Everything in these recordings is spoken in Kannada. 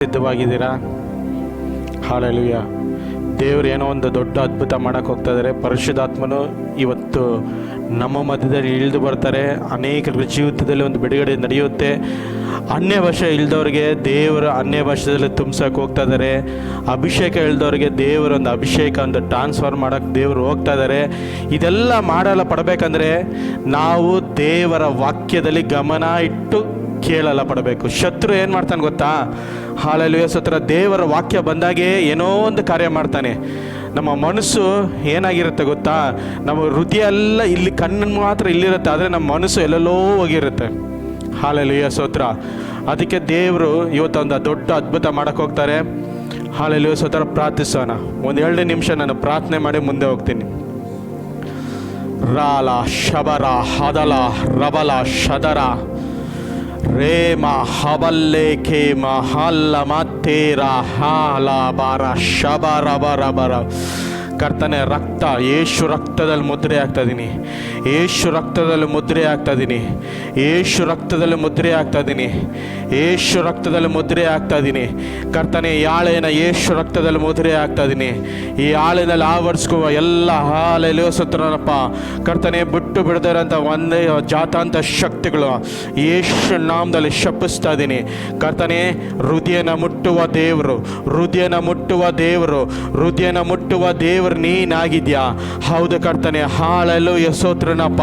ಸಿದ್ಧವಾಗಿದ್ದೀರಾ? ಹಾಲೆಲೂಯ. ದೇವರು ಏನೋ ಒಂದು ದೊಡ್ಡ ಅದ್ಭುತ ಮಾಡೋಕ್ಕೆ ಹೋಗ್ತಾ ಇದ್ದಾರೆ. ಪರಿಶುದ್ಧಾತ್ಮನು ಇವತ್ತು ನಮ್ಮ ಮಧ್ಯದಲ್ಲಿ ಇಳಿದು ಬರ್ತಾರೆ. ಅನೇಕರ ಜೀವಿತದಲ್ಲಿ ಒಂದು ಬಿಡುಗಡೆ ನಡೆಯುತ್ತೆ. ಅನ್ಯ ಭಾಷೆ ಇಲ್ದವ್ರಿಗೆ ದೇವರು ಅನ್ಯ ಭಾಷೆದಲ್ಲಿ ತುಂಬಿಸೋಕೆ ಹೋಗ್ತಾ ಇದ್ದಾರೆ. ಅಭಿಷೇಕ ಇಲ್ದವ್ರಿಗೆ ದೇವರ ಒಂದು ಅಭಿಷೇಕ ಒಂದು ಟ್ರಾನ್ಸ್ಫರ್ ಮಾಡೋಕ್ಕೆ ದೇವರು ಹೋಗ್ತಾ ಇದ್ದಾರೆ. ಇದೆಲ್ಲ ಮಾಡಲ್ಲ ಪಡಬೇಕಂದ್ರೆ ನಾವು ದೇವರ ವಾಕ್ಯದಲ್ಲಿ ಗಮನ ಇಟ್ಟು ಕೇಳಲ್ಲ ಪಡಬೇಕು. ಶತ್ರು ಏನು ಮಾಡ್ತಾನೆ ಗೊತ್ತಾ? ಹಾಲೆಲೂಯ ಸ್ತೋತ್ರ. ದೇವರ ವಾಕ್ಯ ಬಂದಾಗೆ ಏನೋ ಒಂದು ಕಾರ್ಯ ಮಾಡ್ತಾನೆ. ನಮ್ಮ ಮನಸ್ಸು ಏನಾಗಿರುತ್ತೆ ಗೊತ್ತಾ? ನಮ್ಮ ಹೃದಯ ಎಲ್ಲ ಇಲ್ಲಿ, ಕಣ್ಣು ಮಾತ್ರ ಇಲ್ಲಿರುತ್ತೆ, ಆದರೆ ನಮ್ಮ ಮನಸ್ಸು ಎಲ್ಲೆಲ್ಲೋ ಹೋಗಿರುತ್ತೆ. ಹಾಲೆಲೂಯ ಸ್ತೋತ್ರ. ಅದಕ್ಕೆ ದೇವರು ಇವತ್ತೊಂದು ದೊಡ್ಡ ಅದ್ಭುತ ಮಾಡೋಕ್ಕೆ ಹೋಗ್ತಾರೆ. ಹಾಲೆಲೂಯ ಸ್ತೋತ್ರ. ಪ್ರಾರ್ಥಿಸೋಣ. ಒಂದು 2 ನಿಮಿಷ ನಾನು ಪ್ರಾರ್ಥನೆ ಮಾಡಿ ಮುಂದೆ ಹೋಗ್ತೀನಿ. ರಾಲ ಶಬರ ಹದಲ ರಬಲ ಶದರ ರೇಮ ಹಬಲ್ಲೆ ಖೇಮ ಹಲ್ಲ ಮತ್ತೇರ ಹಾಲ ಬಾರ ಶಬರ ಬರ ಬರ. ಕರ್ತನೆ, ರಕ್ತ, ಯೇಸು ರಕ್ತದಲ್ಲಿ ಮುದ್ರೆ ಆಗ್ತಾ ಇದ್ದೀನಿ. ಯೇಸು ರಕ್ತದಲ್ಲಿ ಮುದ್ರೆ ಆಗ್ತಾ ಇದ್ದೀನಿ. ಯೇಸು ರಕ್ತದಲ್ಲಿ ಮುದ್ರೆ ಆಗ್ತಾ ಇದ್ದೀನಿ. ಯೇಸು ರಕ್ತದಲ್ಲಿ ಮುದ್ರೆ ಆಗ್ತಾ ಇದ್ದೀನಿ. ಕರ್ತನೆ, ಯಾಳೆನ ಯೇಸು ರಕ್ತದಲ್ಲಿ ಮುದ್ರೆ ಆಗ್ತಾ ಇದ್ದೀನಿ. ಈ ಹಾಳಿನಲ್ಲಿ ಆವರಿಸ್ಕುವ ಎಲ್ಲ ಹಾಲೆಲ್ಲೋ ಸತ್ರನಪ್ಪ ಕರ್ತನೆ, ಬಿಟ್ಟು ಬಿಡದಿರೋಂಥ ಒಂದೇ ಜಾತಾಂತ ಶಕ್ತಿಗಳು ಯೇಸು ನಾಮದಲ್ಲಿ ಶಪಿಸ್ತಾ ಇದ್ದೀನಿ. ಕರ್ತನೆ, ಹೃದಯನ ಮುಟ್ಟುವ ದೇವರು, ಹೃದಯನ ಮುಟ್ಟುವ ದೇವರು, ಹೃದಯನ ಮುಟ್ಟುವ ದೇವರು ನೀನಾಗಿದ್ಯಾ. ಹೌದು ಕರ್ತನೆ. ಹಾಲೆಲ್ಲೂ ಯಸೋತ್ರನಪ್ಪ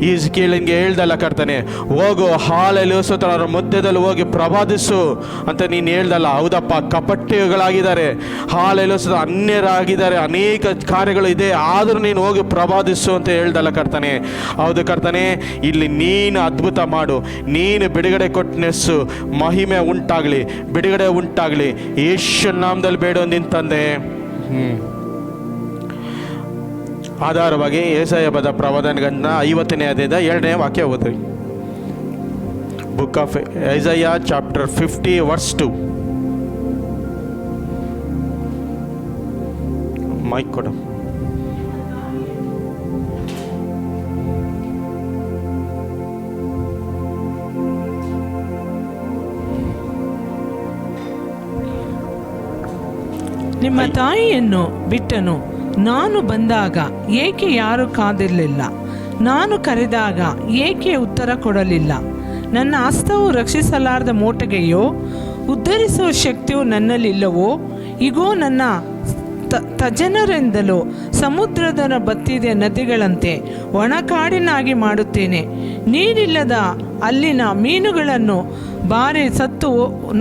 ಈಸ್ ಕೀಳಿಂಗೆ ಹೇಳ್ದಲ್ಲ ಕರ್ತನೆ, ಹೋಗು ಹಾಲೆಲ್ಲೂ ಯಸೋತ್ರ ಅವರ ಮಧ್ಯದಲ್ಲಿ ಹೋಗಿ ಪ್ರವಾದಿಸು ಅಂತ ನೀನು ಹೇಳ್ದಲ್ಲ. ಹೌದಪ್ಪ, ಕಪಟಿಗಳಾಗಿದ್ದಾರೆ, ಹಾಲೆಲ್ಲೂ ಅನ್ಯರಾಗಿದ್ದಾರೆ, ಅನೇಕ ಕಾರ್ಯಗಳು ಇದೆ, ಆದರೂ ನೀನು ಹೋಗಿ ಪ್ರವಾದಿಸು ಅಂತ ಹೇಳ್ದಲ್ಲ ಕರ್ತನೆ. ಹೌದು ಕರ್ತನೆ, ಇಲ್ಲಿ ನೀನು ಅದ್ಭುತ ಮಾಡು, ನೀನು ಬಿಡುಗಡೆ ಕೊಟ್ಟು ನೆಸ್ಸು. ಮಹಿಮೆ ಉಂಟಾಗಲಿ, ಬಿಡುಗಡೆ ಉಂಟಾಗಲಿ, ಯೇಸು ನಾಮದಲ್ಲಿ ಬೇಡ ನಿಂತಂದೆ. ಆಧಾರವಾಗಿ ಯೆಶಾಯ ಬರೆದ ಪ್ರವಾದನ ಗ್ರಂಥ 50ನೇ ಅಧ್ಯಾಯದ 2ನೇ ವಾಕ್ಯ ಓದ್ರಿ. Book of Isaiah chapter 50 verse 2. Mike ಕೊಡು. ನಿಮ್ಮ ತಾಯಿಯನ್ನು ಬಿಟ್ಟನು, ನಾನು ಬಂದಾಗ ಏಕೆ ಯಾರು ಕಾದಿರಲಿಲ್ಲ? ನಾನು ಕರೆದಾಗ ಏಕೆ ಉತ್ತರ ಕೊಡಲಿಲ್ಲ? ನನ್ನ ಹಸ್ತವು ರಕ್ಷಿಸಲಾರದ ಮೋಟಗೆಯೋ, ಉದ್ಧರಿಸುವ ಶಕ್ತಿಯು ನನ್ನಲ್ಲಿಲ್ಲವೋ? ಇಗೋ, ನನ್ನ ತಜ್ಜನರಿಂದಲೂ ಸಮುದ್ರದ ಬತ್ತಿದ ನದಿಗಳಂತೆ ಒಣಕಾಡಿನಾಗಿ ಮಾಡುತ್ತೇನೆ. ನೀರಿಲ್ಲದ ಅಲ್ಲಿನ ಮೀನುಗಳನ್ನು ಬಾರಿ ಸತ್ತು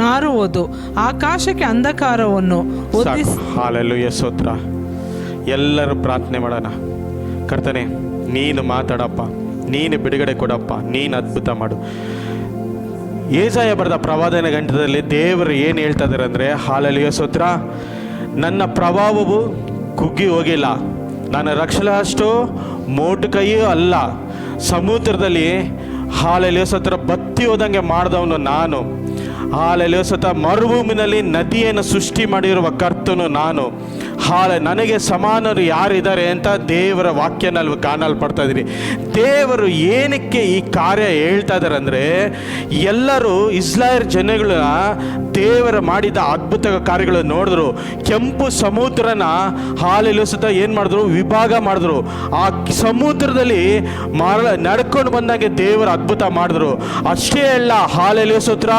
ನಾರುವುದು, ಆಕಾಶಕ್ಕೆ ಅಂಧಕಾರವನ್ನು ಹಾಲೆಲೂಯ ಸ್ತೋತ್ರ. ಎಲ್ಲರೂ ಪ್ರಾರ್ಥನೆ ಮಾಡೋಣ. ಕರ್ತನೆ, ನೀನು ಮಾತಾಡಪ್ಪ, ನೀನು ಬಿಡುಗಡೆ ಕೊಡಪ್ಪ, ನೀನು ಅದ್ಭುತ ಮಾಡು. ಯೆಶಾಯ ಬರೆದ ಪ್ರವಾದನ ಗ್ರಂಥದಲ್ಲಿ ದೇವರು ಏನು ಹೇಳ್ತಾ ಇದ್ದಾರೆ ಅಂದರೆ, ಹಾಲೆಲೂಯ ಸ್ತೋತ್ರ, ನನ್ನ ಪ್ರಭಾವವು ಕುಗ್ಗಿ ಹೋಗಿಲ್ಲ, ನಾನು ರಕ್ಷಲಾಷ್ಟು ಮೋಟು ಕೈಯೂ ಅಲ್ಲ. ಸಮುದ್ರದಲ್ಲಿ ಹಾಲೆಲೂಯ ಸ್ತೋತ್ರ ಬತ್ತಿ ಹೋದಂಗೆ ಮಾಡಿದವನು ನಾನು. ಹಾಲೆಲೂಯ ಸ್ತೋತ್ರ. ಮರುಭೂಮಿನಲ್ಲಿ ನದಿಯನ್ನು ಸೃಷ್ಟಿ ಮಾಡಿರುವ ಕರ್ತನು ನಾನು. ನನಗೆ ಸಮಾನರು ಯಾರಿದ್ದಾರೆ ಅಂತ ದೇವರ ವಾಕ್ಯನಲ್ಲಿ ಕಾಣಲ್ಪಡ್ತಾ ಇದ್ದೀರಿ. ದೇವರು ಏನಕ್ಕೆ ಈ ಕಾರ್ಯ ಹೇಳ್ತಾ ಇದ್ದಾರೆ ಅಂದರೆ, ಎಲ್ಲರೂ ಇಸ್ರಾಯೇಲ್ ಜನಗಳನ್ನ ದೇವರ ಮಾಡಿದ ಅದ್ಭುತ ಕಾರ್ಯಗಳು ನೋಡಿದ್ರು. ಕೆಂಪು ಸಮುದ್ರನ ಹಾಲೆಲೂಯ ಸ್ತೋತ್ರ ಏನು ಮಾಡಿದ್ರು? ವಿಭಾಗ ಮಾಡಿದ್ರು. ಆ ಸಮುದ್ರದಲ್ಲಿ ನಡ್ಕೊಂಡು ಬಂದಂಗೆ ದೇವರ ಅದ್ಭುತ ಮಾಡಿದ್ರು. ಅಷ್ಟೇ ಅಲ್ಲ, ಹಾಲೆಲೂಯ ಸ್ತೋತ್ರ,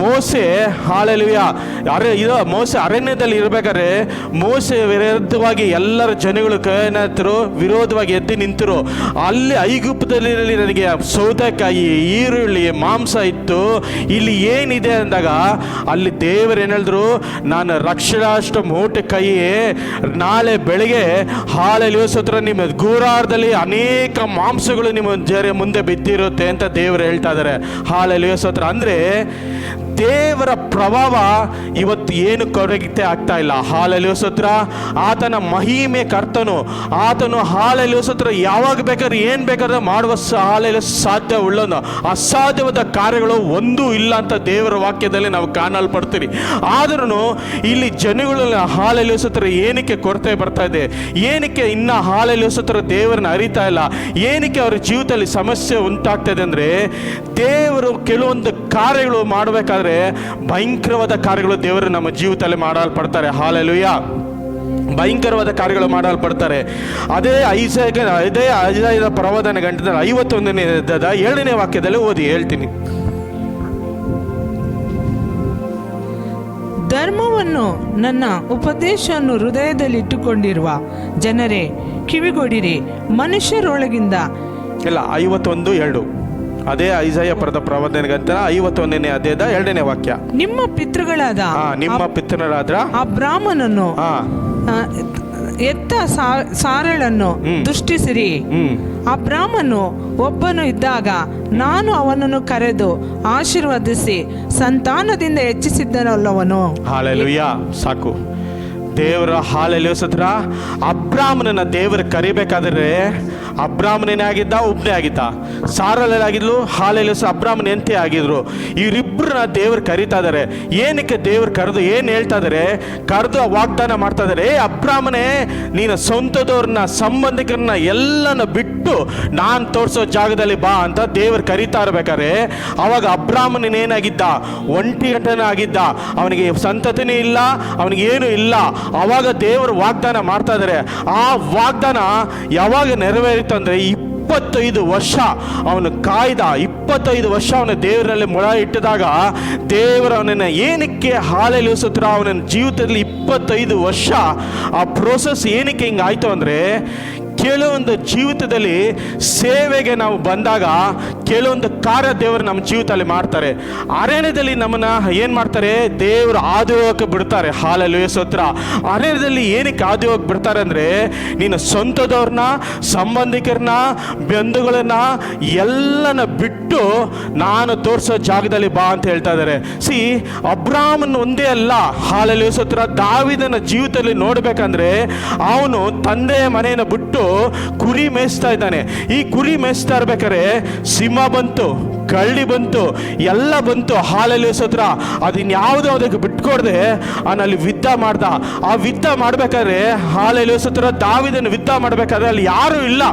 ಮೋಸೆ ಹಾಲೆಲೂಯ ಮೋಸೆ ಅರಣ್ಯದಲ್ಲಿ ಇರಬೇಕಾದ್ರೆ ಮೋಸೆ ವಿರುದ್ಧವಾಗಿ ಎಲ್ಲರ ಜನಗಳು ಏನಾಯ್ತರು? ವಿರೋಧವಾಗಿ ಎದ್ದು ನಿಂತರು. ಅಲ್ಲಿ ಐಗುಪ್ತದಲ್ಲಿ ನನಗೆ ಸೌತೆಕಾಯಿ, ಈರುಳ್ಳಿ, ಮಾಂಸ ಇತ್ತು, ಇಲ್ಲಿ ಏನಿದೆ ಅಂದಾಗ ಅಲ್ಲಿ ದೇವರು ಏನು ಹೇಳಿದ್ರು? ನಾನು ರಕ್ಷಣಾಷ್ಟ ಮೋಟೆ ಕೈಯೇ, ನಾಳೆ ಬೆಳಗ್ಗೆ ಹಾಲೆಲೂಯ ಸ್ತೋತ್ರ ನಿಮ್ಮ ಗೂರಾರ್ಧದಲ್ಲಿ ಅನೇಕ ಮಾಂಸಗಳು ನಿಮ್ಮ ಮುಂದೆ ಬಿದ್ದಿರುತ್ತೆ ಅಂತ ದೇವರು ಹೇಳ್ತಾ ಇದ್ದಾರೆ. ಹಾಲೆಲೂಯ ಸ್ತೋತ್ರ. ಅಂದರೆ ದೇವರ ಪ್ರಭಾವ ಇವತ್ತು ಏನು ಕೊರತೆ ಆಗ್ತಾ ಇಲ್ಲ. ಹಾಲೆಲೂಯ ಸ್ತೋತ್ರ. ಆತನ ಮಹಿಮೆ ಕರ್ತನು, ಆತನು ಹಾಲೆಲೂಯ ಸ್ತೋತ್ರ ಯಾವಾಗ ಬೇಕಾದ್ರೆ ಏನು ಬೇಕಾದ್ರೆ ಮಾಡುವ ಹಾಲೆಲೂಯ ಸಾಧ್ಯ ಉಳ್ಳನು. ಅಸಾಧ್ಯವಾದ ಕಾರ್ಯಗಳು ಒಂದೂ ಇಲ್ಲ ಅಂತ ದೇವರ ವಾಕ್ಯದಲ್ಲಿ ನಾವು ಕಾಣಲ್ಪಡ್ತೀವಿ. ಆದ್ರೂ ಇಲ್ಲಿ ಜನಗಳು ಹಾಲೆಲೂಯ ಸ್ತೋತ್ರ ಏನಕ್ಕೆ ಕೊರತೆ ಬರ್ತಾ ಇದೆ? ಏನಕ್ಕೆ ಇನ್ನು ಹಾಲೆಲೂಯ ಸ್ತೋತ್ರ ದೇವರನ್ನ ಅರಿತಾ ಇಲ್ಲ? ಏನಕ್ಕೆ ಅವರ ಜೀವಿತದಲ್ಲಿ ಸಮಸ್ಯೆ ಉಂಟಾಗ್ತದೆ ಅಂದರೆ, ದೇವರು ಕೆಲವೊಂದು ಕಾರ್ಯಗಳು ಮಾಡಬೇಕಾದ್ರೆ ಭಯಂಕರವಾದ ಕಾರ್ಯಗಳು ದೇವರು ನಮ್ಮ ಜೀವಿತದಲ್ಲಿ ಮಾಡಲ್ಪಡ್ತಾರೆ. ಹಾಲೆಲೂಯ. ಭಯಂಕರವಾದ ಕಾರ್ಯಗಳು ಮಾಡಲ್ಪಡ್ತಾರೆ. ಅದೇ ಐಸಾಯದ ಪ್ರವಾದನ ಗಂಟೆ 51ನೇ ಅಧ್ಯಾಯದ 7ನೇ ವಾಕ್ಯದಲ್ಲಿ ಓದಿ ಹೇಳ್ತೀನಿ. ಧರ್ಮವನ್ನು ನನ್ನ ಉಪದೇಶವನ್ನು ಹೃದಯದಲ್ಲಿ ಇಟ್ಟುಕೊಂಡಿರುವ ಜನರೇ ಕಿವಿಗೊಡಿರಿ. ಮನುಷ್ಯರೊಳಗಿಂದ ಇಲ್ಲ, 51:2. ಅದೇ ಐಸಾಯ ಪರದ ಪ್ರವಾದನ ಗ್ರಂಥ 51ನೇ ಅಧ್ಯಾಯದ 2ನೇ ವಾಕ್ಯ. ನಿಮ್ಮ ಪಿತೃಗಳಾದ ಅಬ್ರಾಮನನ್ನು ಎತ್ತ ಸಾರಳನ್ನು ದೃಷ್ಟಿಸಿರಿ. ಅಬ್ರಾಮನು ಒಬ್ಬನು ಇದ್ದಾಗ ನಾನು ಅವನನ್ನು ಕರೆದು ಆಶೀರ್ವದಿಸಿ ಸಂತಾನದಿಂದ ಹೆಚ್ಚಿಸಿದ್ದನಲ್ಲವನು. ಹಾಲೆಲೂಯಾ. ಸಾಕು. ದೇವರ ಹಾಲೆಲೂಯಾ ಸ್ತೋತ್ರ. ಅಬ್ರಾಮನನ್ನ ದೇವರು ಕರಿಬೇಕಾದ್ರೆ ಅಬ್ರಾಮನೇ ಆಗಿದ್ದ, ಒಬ್ಬನೇ ಆಗಿದ್ದ. ಸಾರಳಾಗಿದ್ಲು, ಹಾಲೆಲೂಯಾ ಅಬ್ರಾಮನ ಎಂತೆ ಆಗಿದ್ರು. ಇವರಿಬ್ಬರನ್ನ ದೇವರು ಕರಿತಾ ಇದ್ದಾರೆ. ಏನಕ್ಕೆ ದೇವರು ಕರೆದು ಏನು ಹೇಳ್ತಾ ಇದ್ದಾರೆ? ಕರೆದು ವಾಗ್ದಾನ ಮಾಡ್ತಾ ಇದ್ದಾರೆ, ಅಬ್ರಾಮನೇ ನೀನು ಸ್ವಂತದವ್ರನ್ನ ಸಂಬಂಧಿಕರನ್ನ ಎಲ್ಲನ ಬಿಟ್ಟು ನಾನು ತೋರಿಸೋ ಜಾಗದಲ್ಲಿ ಬಾ ಅಂತ ದೇವರು ಕರಿತಾ ಇರ್ಬೇಕಾದ್ರೆ ಅವಾಗ ಅಬ್ರಾಮನೇನಾಗಿದ್ದ? ಒಂಟಿಗಂಟನ ಆಗಿದ್ದ. ಅವನಿಗೆ ಸಂತತಿನೇ ಇಲ್ಲ, ಅವನಿಗೆ ಏನು ಇಲ್ಲ. ಅವಾಗ ದೇವರು ವಾಗ್ದಾನ ಮಾಡ್ತಾ ಇದ್ದಾರೆ. ಆ ವಾಗ್ದಾನ ಯಾವಾಗ ನೆರವೇರಿತು ಅಂದ್ರೆ 25 ವರ್ಷ ಅವನು ಕಾಯ್ದ. 25 ವರ್ಷ ಅವನ ದೇವರಲ್ಲಿ ಮೊಳ ಇಟ್ಟಿದಾಗ ದೇವರು ಅವನನ್ನು ಏನಕ್ಕೆ ಹಾಲೆಲೂಯಾ ಸ್ತೋತ್ರ ಅವನ ಜೀವಿತದಲ್ಲಿ 25 ವರ್ಷ ಆ ಪ್ರೋಸೆಸ್ ಏನಕ್ಕೆ ಹಿಂಗಾಯ್ತು ಅಂದರೆ, ಕೆಲವೊಂದು ಜೀವಿತದಲ್ಲಿ ಸೇವೆಗೆ ನಾವು ಬಂದಾಗ ಕೆಲವೊಂದು ಕಾರ್ಯ ದೇವರು ನಮ್ಮ ಜೀವಿತದಲ್ಲಿ ಮಾಡ್ತಾರೆ. ಅರಣ್ಯದಲ್ಲಿ ನಮ್ಮನ್ನ ಏನು ಮಾಡ್ತಾರೆ? ದೇವರು ಹಾದಿ ಹೋಗಕ್ಕೆ ಬಿಡ್ತಾರೆ. ಹಾಲೆಲೂಯಾ ಸ್ತೋತ್ರ. ಅರಣ್ಯದಲ್ಲಿ ಏನಕ್ಕೆ ಹಾದಿ ಹೋಗಕ್ಕೆ ಬಿಡ್ತಾರೆ ಅಂದರೆ, ನೀನು ಸ್ವಂತದವ್ರನ್ನ, ಸಂಬಂಧಿಕರನ್ನ, ಬಂಧುಗಳನ್ನ ಎಲ್ಲನ ಬಿಟ್ಟು ನಾನು ತೋರಿಸೋ ಜಾಗದಲ್ಲಿ ಬಾ ಅಂತ ಹೇಳ್ತಾ ಇದ್ದಾರೆ. ಅಬ್ರಾಮನ್ ಒಂದೇ ಅಲ್ಲ, ಹಾಲೆಲೂಯಾ ಸ್ತೋತ್ರ, ದಾವೀದನ ಜೀವಿತದಲ್ಲಿ ನೋಡ್ಬೇಕಂದ್ರೆ ಅವನು ತಂದೆಯ ಮನೆಯನ್ನು ಬಿಟ್ಟು ಕುರಿ ಮೇಯಿಸ್ತಾ ಇದ್ದಾನೆ. ಈ ಕುರಿ ಮೇಯಿಸ್ತಾ ಇರ್ಬೇಕಾದ್ರೆ ಸಿಂಹ ಬಂತು, ಕಳ್ಳಿ ಬಂತು, ಎಲ್ಲ ಬಂತು. ಹಾಲೆಲೂಯಾ ಸ್ತೋತ್ರ. ಅದನ್ಯಾವುದೋ ಅದಕ್ಕೆ ಬಿಟ್ಕೊಡ್ದೆ ಅವನಲ್ಲಿ ಯುದ್ಧ ಮಾಡ್ದ. ಆ ಯುದ್ಧ ಮಾಡ್ಬೇಕಾದ್ರೆ ಹಾಲೆಲೂಯಾ ಸ್ತೋತ್ರ, ದಾವೀದನ ಯುದ್ಧ ಮಾಡ್ಬೇಕಾದ್ರೆ ಅಲ್ಲಿ ಯಾರೂ ಇಲ್ಲ,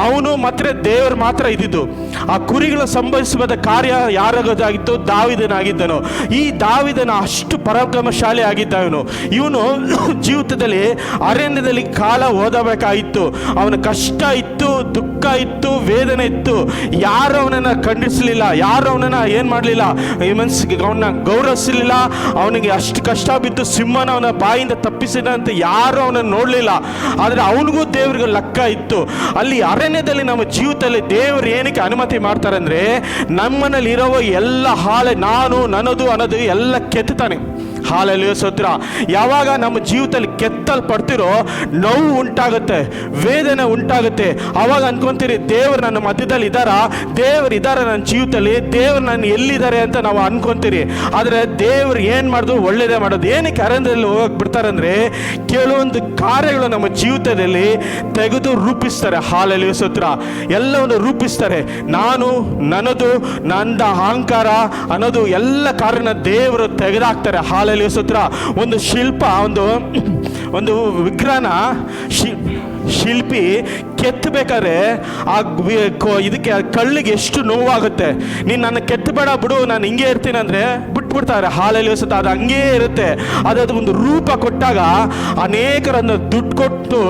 ಅವನು ಮಾತ್ರ ದೇವರು ಮಾತ್ರ ಇದ್ದಿದ್ದು. ಆ ಕುರಿಗಳ ಸಂಭವಿಸುವ ಕಾರ್ಯ ಯಾರಾಗೋದಾಗಿತ್ತು? ದಾವೀದನಾಗಿದ್ದನು. ಈ ದಾವೀದನ ಅಷ್ಟು ಪರಾಕ್ರಮಶಾಲಿ ಆಗಿದ್ದವನು. ಇವನು ಜೀವಿತದಲ್ಲಿ ಅರಣ್ಯದಲ್ಲಿ ಕಾಲ ಓದಬೇಕಾಗಿತ್ತು. ಅವನ ಕಷ್ಟ ಇತ್ತು, ದುಃಖ ಇತ್ತು, ವೇದನೆ ಇತ್ತು. ಯಾರು ಅವನನ್ನು ಖಂಡಿಸಲಿಲ್ಲ, ಯಾರು ಅವನನ್ನು ಏನು ಮಾಡಲಿಲ್ಲ, ಅವನ್ನ ಗೌರವಿಸಲಿಲ್ಲ. ಅವನಿಗೆ ಅಷ್ಟು ಕಷ್ಟ ಬಿದ್ದು ಸಿಂಹನ ಅವನ ಬಾಯಿಂದ ತಪ್ಪಿಸಿದ ಅಂತ ಯಾರು ಅವನನ್ನು ನೋಡಲಿಲ್ಲ. ಆದರೆ ಅವನಿಗೂ ದೇವರಿಗೆ ಲೆಕ್ಕ ಇತ್ತು. ಅಲ್ಲಿ ಅರಣ್ಯದಲ್ಲಿ ನಮ್ಮ ಜೀವಿತದಲ್ಲಿ ದೇವರು ಏನಕ್ಕೆ ಅನುಮತಿ ಮಾಡ್ತಾರೆ ಅಂದರೆ, ನಮ್ಮನಲ್ಲಿ ಇರೋ ಎಲ್ಲ ನಾನು ನನ್ನದು ಅನ್ನೋದು ಎಲ್ಲ ಕೆತ್ತಾನೆ. ಹಾಲೆಲೂಯಾ ಸ್ತೋತ್ರ. ಯಾವಾಗ ನಮ್ಮ ಜೀವಿತದಲ್ಲಿ ಕೆತ್ತಲ್ಪಡ್ತಿರೋ ನೋವು ಉಂಟಾಗುತ್ತೆ, ವೇದನೆ ಉಂಟಾಗುತ್ತೆ. ಅವಾಗ ಅನ್ಕೊಂತೀರಿ ದೇವರು ನನ್ನ ಮಧ್ಯದಲ್ಲಿ ಇದ್ದಾರಾ, ದೇವರು ಇದ್ದಾರೆ ನನ್ನ ಜೀವಿತದಲ್ಲಿ, ದೇವರು ನಾನು ಎಲ್ಲಿದ್ದಾರೆ ಅಂತ ನಾವು ಅನ್ಕೊಂತೀರಿ. ಆದರೆ ದೇವರು ಏನು ಮಾಡೋದು? ಒಳ್ಳೇದೇ ಮಾಡೋದು. ಏನಕ್ಕೆ ಅರಣ್ಯದಲ್ಲಿ ಹೋಗಕ್ಕೆ ಬಿಡ್ತಾರೆ ಅಂದರೆ, ಕೆಲವೊಂದು ಕಾರ್ಯಗಳು ನಮ್ಮ ಜೀವಿತದಲ್ಲಿ ತೆಗೆದು ರೂಪಿಸ್ತಾರೆ. ಹಾಲೆಲೂಯಾ ಸ್ತೋತ್ರ. ಎಲ್ಲವನ್ನು ರೂಪಿಸ್ತಾರೆ. ನಾನು ನನ್ನದು, ನನ್ನ ಅಹಂಕಾರ ಅನ್ನೋದು ಎಲ್ಲ ಕಾರ್ಯನ ದೇವರು ತೆಗೆದಾಕ್ತಾರೆ. ಹಾಲೆಲೂಯಾ ಸ್ತೋತ್ರ. ಒಂದು ಶಿಲ್ಪ, ಒಂದು ವಿಗ್ರಹನ ಶಿಲ್ಪಿ ಕೆತ್ತಬೇಕಾದ್ರೆ ಇದಕ್ಕೆ ಕಳ್ಳಿಗೆ ಎಷ್ಟು ನೋವಾಗುತ್ತೆ. ನೀನು ನನ್ನ ಕೆತ್ತಬೇಡ ಬಿಡು, ನಾನು ಹಿಂಗೆ ಇರ್ತೀನಿ ಅಂದರೆ ಬಿಟ್ಬಿಡ್ತಾರೆ. ಹಾಲೆಲೂಯಾ ಸ್ತೋತ್ರ. ಅದು ಹಂಗೇ ಇರುತ್ತೆ. ಅದೊಂದು ರೂಪ ಕೊಟ್ಟಾಗ ಅನೇಕರನ್ನು ದುಡ್ಡು ಕೊಟ್ಟು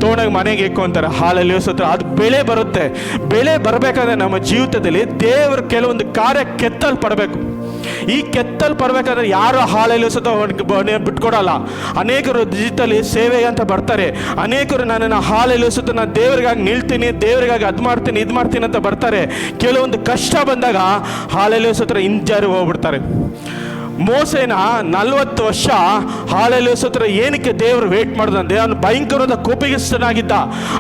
ತಗೊಂಡಾಗ ಮನೆಗೆ ಇಕ್ಕೊಂತಾರೆ. ಹಾಲೆಲೂಯಾ ಸ್ತೋತ್ರ. ಅದು ಬೆಳೆ ಬರುತ್ತೆ. ಬೆಳೆ ಬರಬೇಕಾದ್ರೆ ನಮ್ಮ ಜೀವಿತದಲ್ಲಿ ದೇವರು ಕೆಲವೊಂದು ಕಾರ್ಯ ಕೆತ್ತಲ್ಪಡಬೇಕು. ಈ ಕೆತ್ತಲ್ಪಡ್ಬೇಕಾದ್ರೆ ಯಾರು ಹಾಲೆಲೂಯಾ ಸ್ತೋತ್ರ ಬಿಟ್ಕೊಡಲ್ಲ. ಅನೇಕರು ಡಿಜಿಟಲಿ ಸೇವೆಗೆ ಅಂತ ಬರ್ತಾರೆ. ಅನೇಕರು ನನ್ನನ್ನು ಹಾಲೆಲೂಯಾ ಸ್ತೋತ್ರ, ನಾನು ದೇವರಿಗಾಗಿ ನಿಲ್ತೀನಿ, ದೇವರಿಗಾಗಿ ಅದು ಮಾಡ್ತೀನಿ, ಇದು ಮಾಡ್ತೀನಿ ಅಂತ ಬರ್ತಾರೆ. ಕೆಲವೊಂದು ಕಷ್ಟ ಬಂದಾಗ ಹಾಲೆಲೂಯಾ ಸ್ತೋತ್ರ ಹಿಂಜಾರಿ ಹೋಗ್ಬಿಡ್ತಾರೆ. ಮೋಸೆನ 40 ವರ್ಷ ಹಾಲೆಲೂಯಾ ಸ್ತೋತ್ರ ಏನಕ್ಕೆ ದೇವರು ವೇಟ್ ಮಾಡಿದಂತೆ? ಅವನು ಭಯಂಕರವಾದ ಕೋಪಿಗಸ್ತನಾಗಿದ್ದ.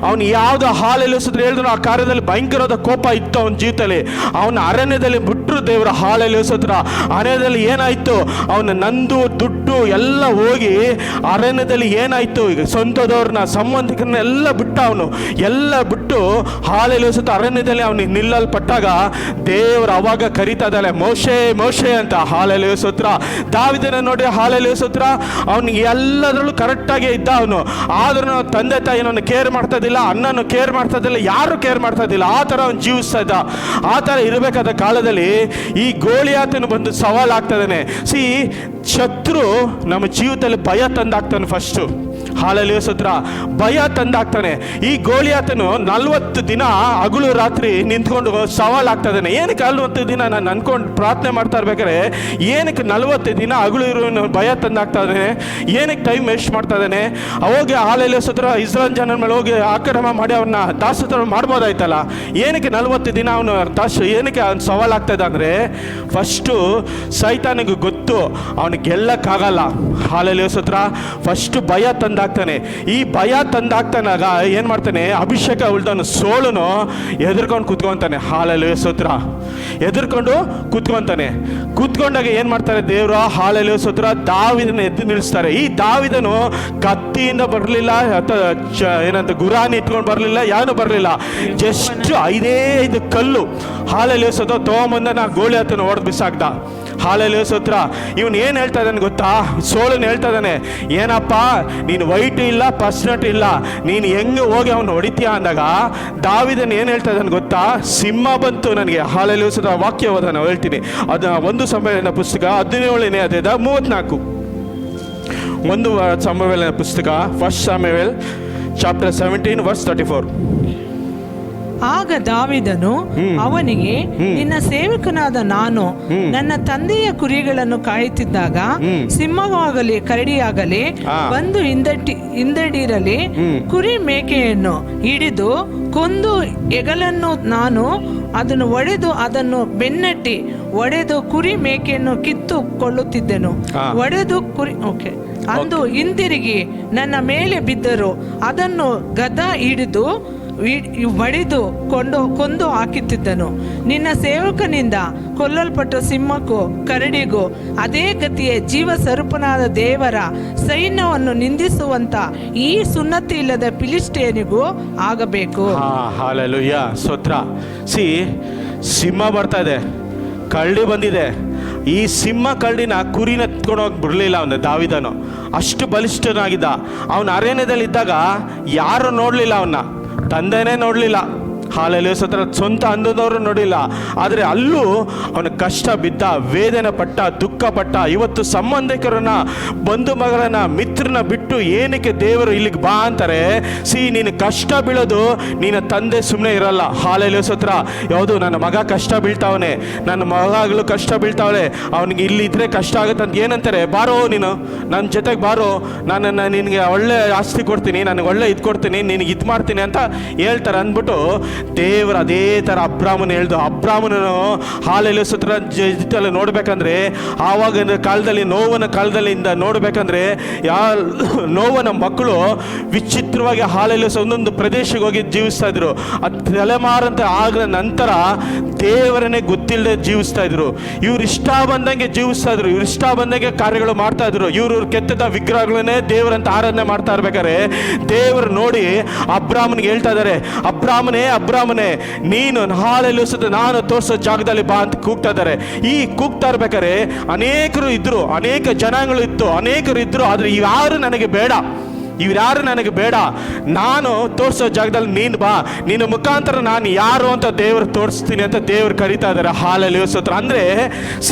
ಅವನು ಯಾವುದೋ ಹಾಲೆಲೂಯಾ ಸ್ತೋತ್ರ ಹೇಳಿದ್ರು ಆ ಕಾರ್ಯದಲ್ಲಿ ಭಯಂಕರವಾದ ಕೋಪ ಇತ್ತು ಅವನ ಜೀವಿತದಲ್ಲಿ. ಅವನ ಅರಣ್ಯದಲ್ಲಿ ಬಿಟ್ಟರು ದೇವರ. ಹಾಲೆಲೂಯಾ ಸ್ತೋತ್ರ. ಅರಣ್ಯದಲ್ಲಿ ಏನಾಯಿತು? ಅವನ ನಂದು ದುಡ್ಡು ಎಲ್ಲ ಹೋಗಿ ಅರಣ್ಯದಲ್ಲಿ ಏನಾಯಿತು? ಈಗ ಸ್ವಂತದವ್ರನ್ನ, ಸಂಬಂಧಿಕರನ್ನ ಎಲ್ಲ ಬಿಟ್ಟ. ಅವನು ಎಲ್ಲ ಬಿಟ್ಟು ಹಾಲೆಲೂಯಾ ಸ್ತೋತ್ರ ಅರಣ್ಯದಲ್ಲಿ ಅವನಿಗೆ ನಿಲ್ಲಲ್ಪಟ್ಟಾಗ ದೇವರು ಅವಾಗ ಕರೀತಾ ಇದ್ದಾಳೆ, ಮೋಶೆ ಮೋಶೆ ಅಂತ. ಹಾಲೆಲೂಯಾ ಸ್ತೋತ್ರ. ದಾವೀದನ ನೋಡಿ, ಹಾಲೆಲೂಯಾ ಸ್ತೋತ್ರ, ಅವನಿಗೆ ಎಲ್ಲದರಲ್ಲೂ ಕರೆಕ್ಟಾಗಿ ಇದ್ದ ಅವನು. ಆದ್ರೂ ತಂದೆ ತಾಯಿನವನು ಕೇರ್ ಮಾಡ್ತಾ ಇದ್ದಿಲ್ಲ, ಅಣ್ಣನು ಕೇರ್ ಮಾಡ್ತಾ ಇದ್ದಿಲ್ಲ, ಯಾರು ಕೇರ್ ಮಾಡ್ತಾ ಇದ್ದಿಲ್ಲ. ಆ ಥರ ಅವನು ಜೀವಿಸ್ತಾ ಇದ್ದ. ಆ ಥರ ಇರಬೇಕಾದ ಕಾಲದಲ್ಲಿ ಈ ಗೋಲಿಯಾತನು ಬಂದು ಸವಾಲಾಗ್ತದಾನೆ. ಶತ್ರು ನಮ್ಮ ಜೀವಿತದಲ್ಲಿ ಭಯ ತಂದಾಗ್ತಾನೆ. ಫಸ್ಟು ಹಾಲೆಲೂಯ ಸ್ತೋತ್ರ, ಭಯ ತಂದಾಗ್ತಾನೆ. ಈ ಗೋಲಿಯಾತನು 40 ದಿನ ಹಗಲು ರಾತ್ರಿ ನಿಂತ್ಕೊಂಡು ಸವಾಲಾಗ್ತದಾನೆ. ಏನಕ್ಕೆ 40 ದಿನ? ನಾನು ಅನ್ಕೊಂಡು ಪ್ರಾರ್ಥನೆ ಮಾಡ್ತಾ ಇರ್ಬೇಕಾದ್ರೆ ಏನಕ್ಕೆ 40 ದಿನ ಹಗಲು ಇರೋ ಭಯ ತಂದಾಗ್ತಾನೆ? ಏನಕ್ಕೆ ಟೈಮ್ ವೇಸ್ಟ್ ಮಾಡ್ತಾ ಇದ್ದಾನೆ? ಅವಾಗ ಹಾಲೆಲೂಯ ಸ್ತೋತ್ರ ಇಸ್ರಾಯೇಲ್ ಜನರ ಮೇಲೆ ಹೋಗಿ ಆಕ್ರಮಣ ಮಾಡಿ ಅವ್ರನ್ನ ದಾಸತ್ವ ಮಾಡ್ಬೋದಾಯ್ತಲ್ಲ. ಏನಕ್ಕೆ 40 ದಿನ ಅವನು ಏನಕ್ಕೆ ಅವ್ನು ಸವಾಲಾಗ್ತದೆ ಅಂದರೆ, ಫಸ್ಟು ಸೈತಾನಿಗೆ ಗೊತ್ತು ಅವನಿಗೆ ಗೆಲ್ಲಕ್ಕಾಗಲ್ಲ. ಹಾಲೆಲೂಯ ಸ್ತೋತ್ರ, ಫಸ್ಟು ಭಯ ತಂದಾಗ್ತಾನೆ. ಈ ಭಯ ತಂದಾಗ್ತಾನಾಗ ಏನು ಮಾಡ್ತಾನೆ? ಅಭಿಷೇಕ ಉಳ್ದವನು ಸೋಲನು ಎದುರ್ಕೊಂಡು ಕೂತ್ಕೊಂತಾನೆ. ಹಾಲೆಲೂಯ ಸ್ತೋತ್ರ, ಎದುರ್ಕೊಂಡು ಕೂತ್ಕೊಂತಾನೆ. ಕೂತ್ಕೊಂಡಾಗ ಏನು ಮಾಡ್ತಾರೆ ದೇವರು? ಹಾಲೆಲೂಯ ಸ್ತೋತ್ರ, ದಾವಿದನ ಎದ್ದು ನಿಲ್ಲಿಸ್ತಾರೆ. ಈ ದಾವಿದನು ಕತ್ತಿಯಿಂದ ಬರಲಿಲ್ಲ, ಏನಂತ ಗುರಾನಿ ಇಟ್ಕೊಂಡು ಬರಲಿಲ್ಲ, ಯಾರು ಬರಲಿಲ್ಲ. ಜಸ್ಟ್ 5 ಕಲ್ಲು ಹಾಲೆಲೂಯ ಸ್ತೋತ್ರ ತಗೊಂಬಂದ ಗೋಲಿಯಾತನ ಹೊಡೆದು ಬಿಸಾಕ್ದ. ಹಾಲೆಲೂಯ ಸ್ತೋತ್ರ. ಇವನು ಏನು ಹೇಳ್ತಾ ಇದ್ದಾನೆ ಗೊತ್ತಾ? ಸೋಲನ್ನು ಹೇಳ್ತಾ ಇದ್ದಾನೆ, ಏನಪ್ಪ ನೀನು ವೈಟ್ ಇಲ್ಲ, ಪರ್ಸನಟ್ ಇಲ್ಲ, ನೀನು ಹೆಂಗೆ ಹೋಗಿ ಅವನು ಹೊಡಿತೀಯ ಅಂದಾಗ ದಾವಿದನ್ ಏನು ಹೇಳ್ತಾ ಇದ್ದಾನೆ ಗೊತ್ತಾ? ಸಿಂಹ ಬಂತು ನನಗೆ. ಹಾಲೆಲೂಯ ಸ್ತೋತ್ರ. ವಾಕ್ಯ ಓದೋಣ, ಹೇಳ್ತೀನಿ. ಅದನ್ನ 1 ಸಮುವೇಲನ ಪುಸ್ತಕ 17ನೇ ಅಧ್ಯಾಯದ 34. 1 ಸಮುವೇಲನ ಪುಸ್ತಕ 1 Samuel chapter 17 verse 34. ಆಗ ದಾವಿದನು ಅವನಿಗೆ, ನಿನ್ನ ಸೇವಕನಾದ ನಾನು ನನ್ನ ತಂದೆಯ ಕುರಿಗಳನ್ನು ಕಾಯುತ್ತಿದ್ದಾಗ ಸಿಂಹವಾಗಲಿ ಕರಡಿಯಾಗಲಿ ಬಂದು ಹಿಂದಡಿರಲಿ, ಕುರಿ ಮೇಕೆಯನ್ನು ಹಿಡಿದು ಕೊಂದು ಹೆಗಲನ್ನು ನಾನು ಅದನ್ನು ಒಡೆದು ಅದನ್ನು ಬೆನ್ನಟ್ಟಿ ಒಡೆದು ಕುರಿ ಮೇಕೆಯನ್ನು ಕಿತ್ತುಕೊಳ್ಳುತ್ತಿದ್ದೆನು. ಒಡೆದು ಕುರಿ ಅಂದು ಹಿಂದಿರುಗಿ ನನ್ನ ಮೇಲೆ ಬಿದ್ದರು. ಅದನ್ನು ಗದ ಹಿಡಿದು ಬಡಿದು ಕೊಂದು ಹಾಕುತ್ತಿದ್ದನು. ನಿನ್ನ ಸೇವಕನಿಂದ ಕೊಲ್ಲಲ್ಪಟ್ಟ ಸಿಂಹಕ್ಕೂ ಕರಡಿಗೂ ಅದೇ ಗತಿಯೇ ಜೀವ ಸ್ವರೂಪನಾದ ದೇವರ ಸೈನ್ಯವನ್ನು ನಿಂದಿಸುವಂತ ಈ ಸುನ್ನತಿ ಇಲ್ಲದ ಫಿಲಿಸ್ಟಿಯನಿಗೂ ಆಗಬೇಕು. ಹಾಲೆಲೂಯಾ ಸ್ತೋತ್ರ. ಸಿಂಹ ಬರ್ತಾ ಇದೆ, ಕರಡಿ ಬಂದಿದೆ. ಈ ಸಿಂಹ ಕರಡಿನ ಕುರಿನ ಎತ್ಕೊಂಡೋಗಿ ಬಿಡಲಿಲ್ಲ ಅವನು ದಾವಿದನು. ಅಷ್ಟು ಬಲಿಷ್ಠನಾಗಿದ್ದ. ಅವನ ಅರಣ್ಯದಲ್ಲಿ ಇದ್ದಾಗ ಯಾರು ನೋಡಲಿಲ್ಲ, ಅವನ್ನ ತಂದೆನೇ ನೋಡಲಿಲ್ಲ. ಹಾಲೆಲೂಯ ಸ್ತೋತ್ರ. ಸ್ವಂತ ಅಂದದವರು ನೋಡಿಲ್ಲ. ಆದರೆ ಅಲ್ಲೂ ಅವನ ಕಷ್ಟ ಬಿದ್ದ, ವೇದನೆ ಪಟ್ಟ, ದುಃಖ ಪಟ್ಟ. ಇವತ್ತು ಸಂಬಂಧಿಕರನ್ನ, ಬಂಧು ಮಗಳನ್ನ, ಮಿತ್ರನ ಬಿಟ್ಟು ಏನಕ್ಕೆ ದೇವರು ಇಲ್ಲಿಗೆ ಬಾ ಅಂತಾರೆ? ನೀನು ಕಷ್ಟ ಬೀಳೋದು ನಿನ್ನ ತಂದೆ ಸುಮ್ಮನೆ ಇರಲ್ಲ. ಹಾಲೆಲೂಯ ಸ್ತೋತ್ರ. ಯಾವುದು ನನ್ನ ಮಗ ಕಷ್ಟ ಬೀಳ್ತಾವನೆ, ನನ್ನ ಮಗಳು ಕಷ್ಟ ಬೀಳ್ತಾವಳೆ, ಅವನಿಗೆ ಇಲ್ಲಿದ್ರೆ ಕಷ್ಟ ಆಗುತ್ತೆ ಅಂತ ಏನಂತಾರೆ? ಬಾರೋ ನೀನು ನನ್ನ ಜೊತೆಗೆ ಬಾರೋ, ನಾನು ನಿನಗೆ ಒಳ್ಳೆ ಆಸ್ತಿ ಕೊಡ್ತೀನಿ, ನನಗೆ ಒಳ್ಳೆ ಇದು ಕೊಡ್ತೀನಿ, ನಿನಗೆ ಇದು ಮಾಡ್ತೀನಿ ಅಂತ ಹೇಳ್ತಾರೆ. ಅಂದ್ಬಿಟ್ಟು ದೇವರು ಅದೇ ಥರ ಅಬ್ರಾಮನ ಹೇಳ್ದು. ಅಬ್ರಾಮನನು ಹಾಲೆಲೂಯ ಸ್ತೋತ್ರ ಜೊತೆಯಲ್ಲಿ ನೋಡ್ಬೇಕಂದ್ರೆ, ಆವಾಗ ಕಾಲದಲ್ಲಿ ನೋವನ ಕಾಲದಲ್ಲಿಂದ ನೋಡ್ಬೇಕಂದ್ರೆ ನೋವನ ಮಕ್ಕಳು ವಿಚಿತ್ರವಾಗಿ ಹಾಲೆಲೂಯ ಒಂದೊಂದು ಪ್ರದೇಶಕ್ಕೆ ಹೋಗಿ ಜೀವಿಸ್ತಾ ಇದ್ರು. ಅದು ತಲೆಮಾರಂತ ಆಗ ನಂತರ ದೇವರನ್ನೇ ಗೊತ್ತಿಲ್ಲದೆ ಜೀವಿಸ್ತಾ ಇದ್ರು. ಇವ್ರು ಇಷ್ಟ ಬಂದಂಗೆ ಜೀವಿಸ್ತಾ ಇದ್ರು, ಇವ್ರು ಇಷ್ಟ ಬಂದಂಗೆ ಕಾರ್ಯಗಳು ಮಾಡ್ತಾ ಇದ್ರು. ಇವ್ರು ಕೆತ್ತದ ವಿಗ್ರಹಗಳನ್ನೇ ದೇವರಂತ ಆರಾಧನೆ ಮಾಡ್ತಾ ಇರ್ಬೇಕಾದ್ರೆ ದೇವರು ನೋಡಿ ಅಬ್ರಾಮನಿಗೆ ಹೇಳ್ತಾ ಇದ್ದಾರೆ, ಅಬ್ರಾಮನೇ ನೀನು ಹಾಲೆಲೂಯ ಸ್ತೋತ್ರ ನಾನು ತೋರಿಸೋ ಜಾಗದಲ್ಲಿ ಬಾ ಅಂತ ಕೂಗ್ತಾ ಇದ್ದಾರೆ. ಈ ಕೂಗ್ತಾ ಇರ್ಬೇಕಾದ್ರೆ ಅನೇಕರು ಇದ್ರು, ಅನೇಕ ಜನಾಂಗಗಳು ಇತ್ತು, ಅನೇಕರು ಇದ್ರು. ಆದ್ರೆ ಯಾರು ನನಗೆ ಬೇಡ, ಇವ್ರ್ಯಾರು ನನಗೆ ಬೇಡ, ನಾನು ತೋರಿಸೋ ಜಾಗದಲ್ಲಿ ನೀನು ಬಾ, ನಿನ್ನ ಮುಖಾಂತರ ನಾನು ಯಾರು ಅಂತ ದೇವರು ತೋರಿಸ್ತೀನಿ ಅಂತ ದೇವರು ಕರೀತಾ ಇದ್ದಾರೆ. ಹಾಲೆಲೂಯ ಸ್ತೋತ್ರ. ಅಂದರೆ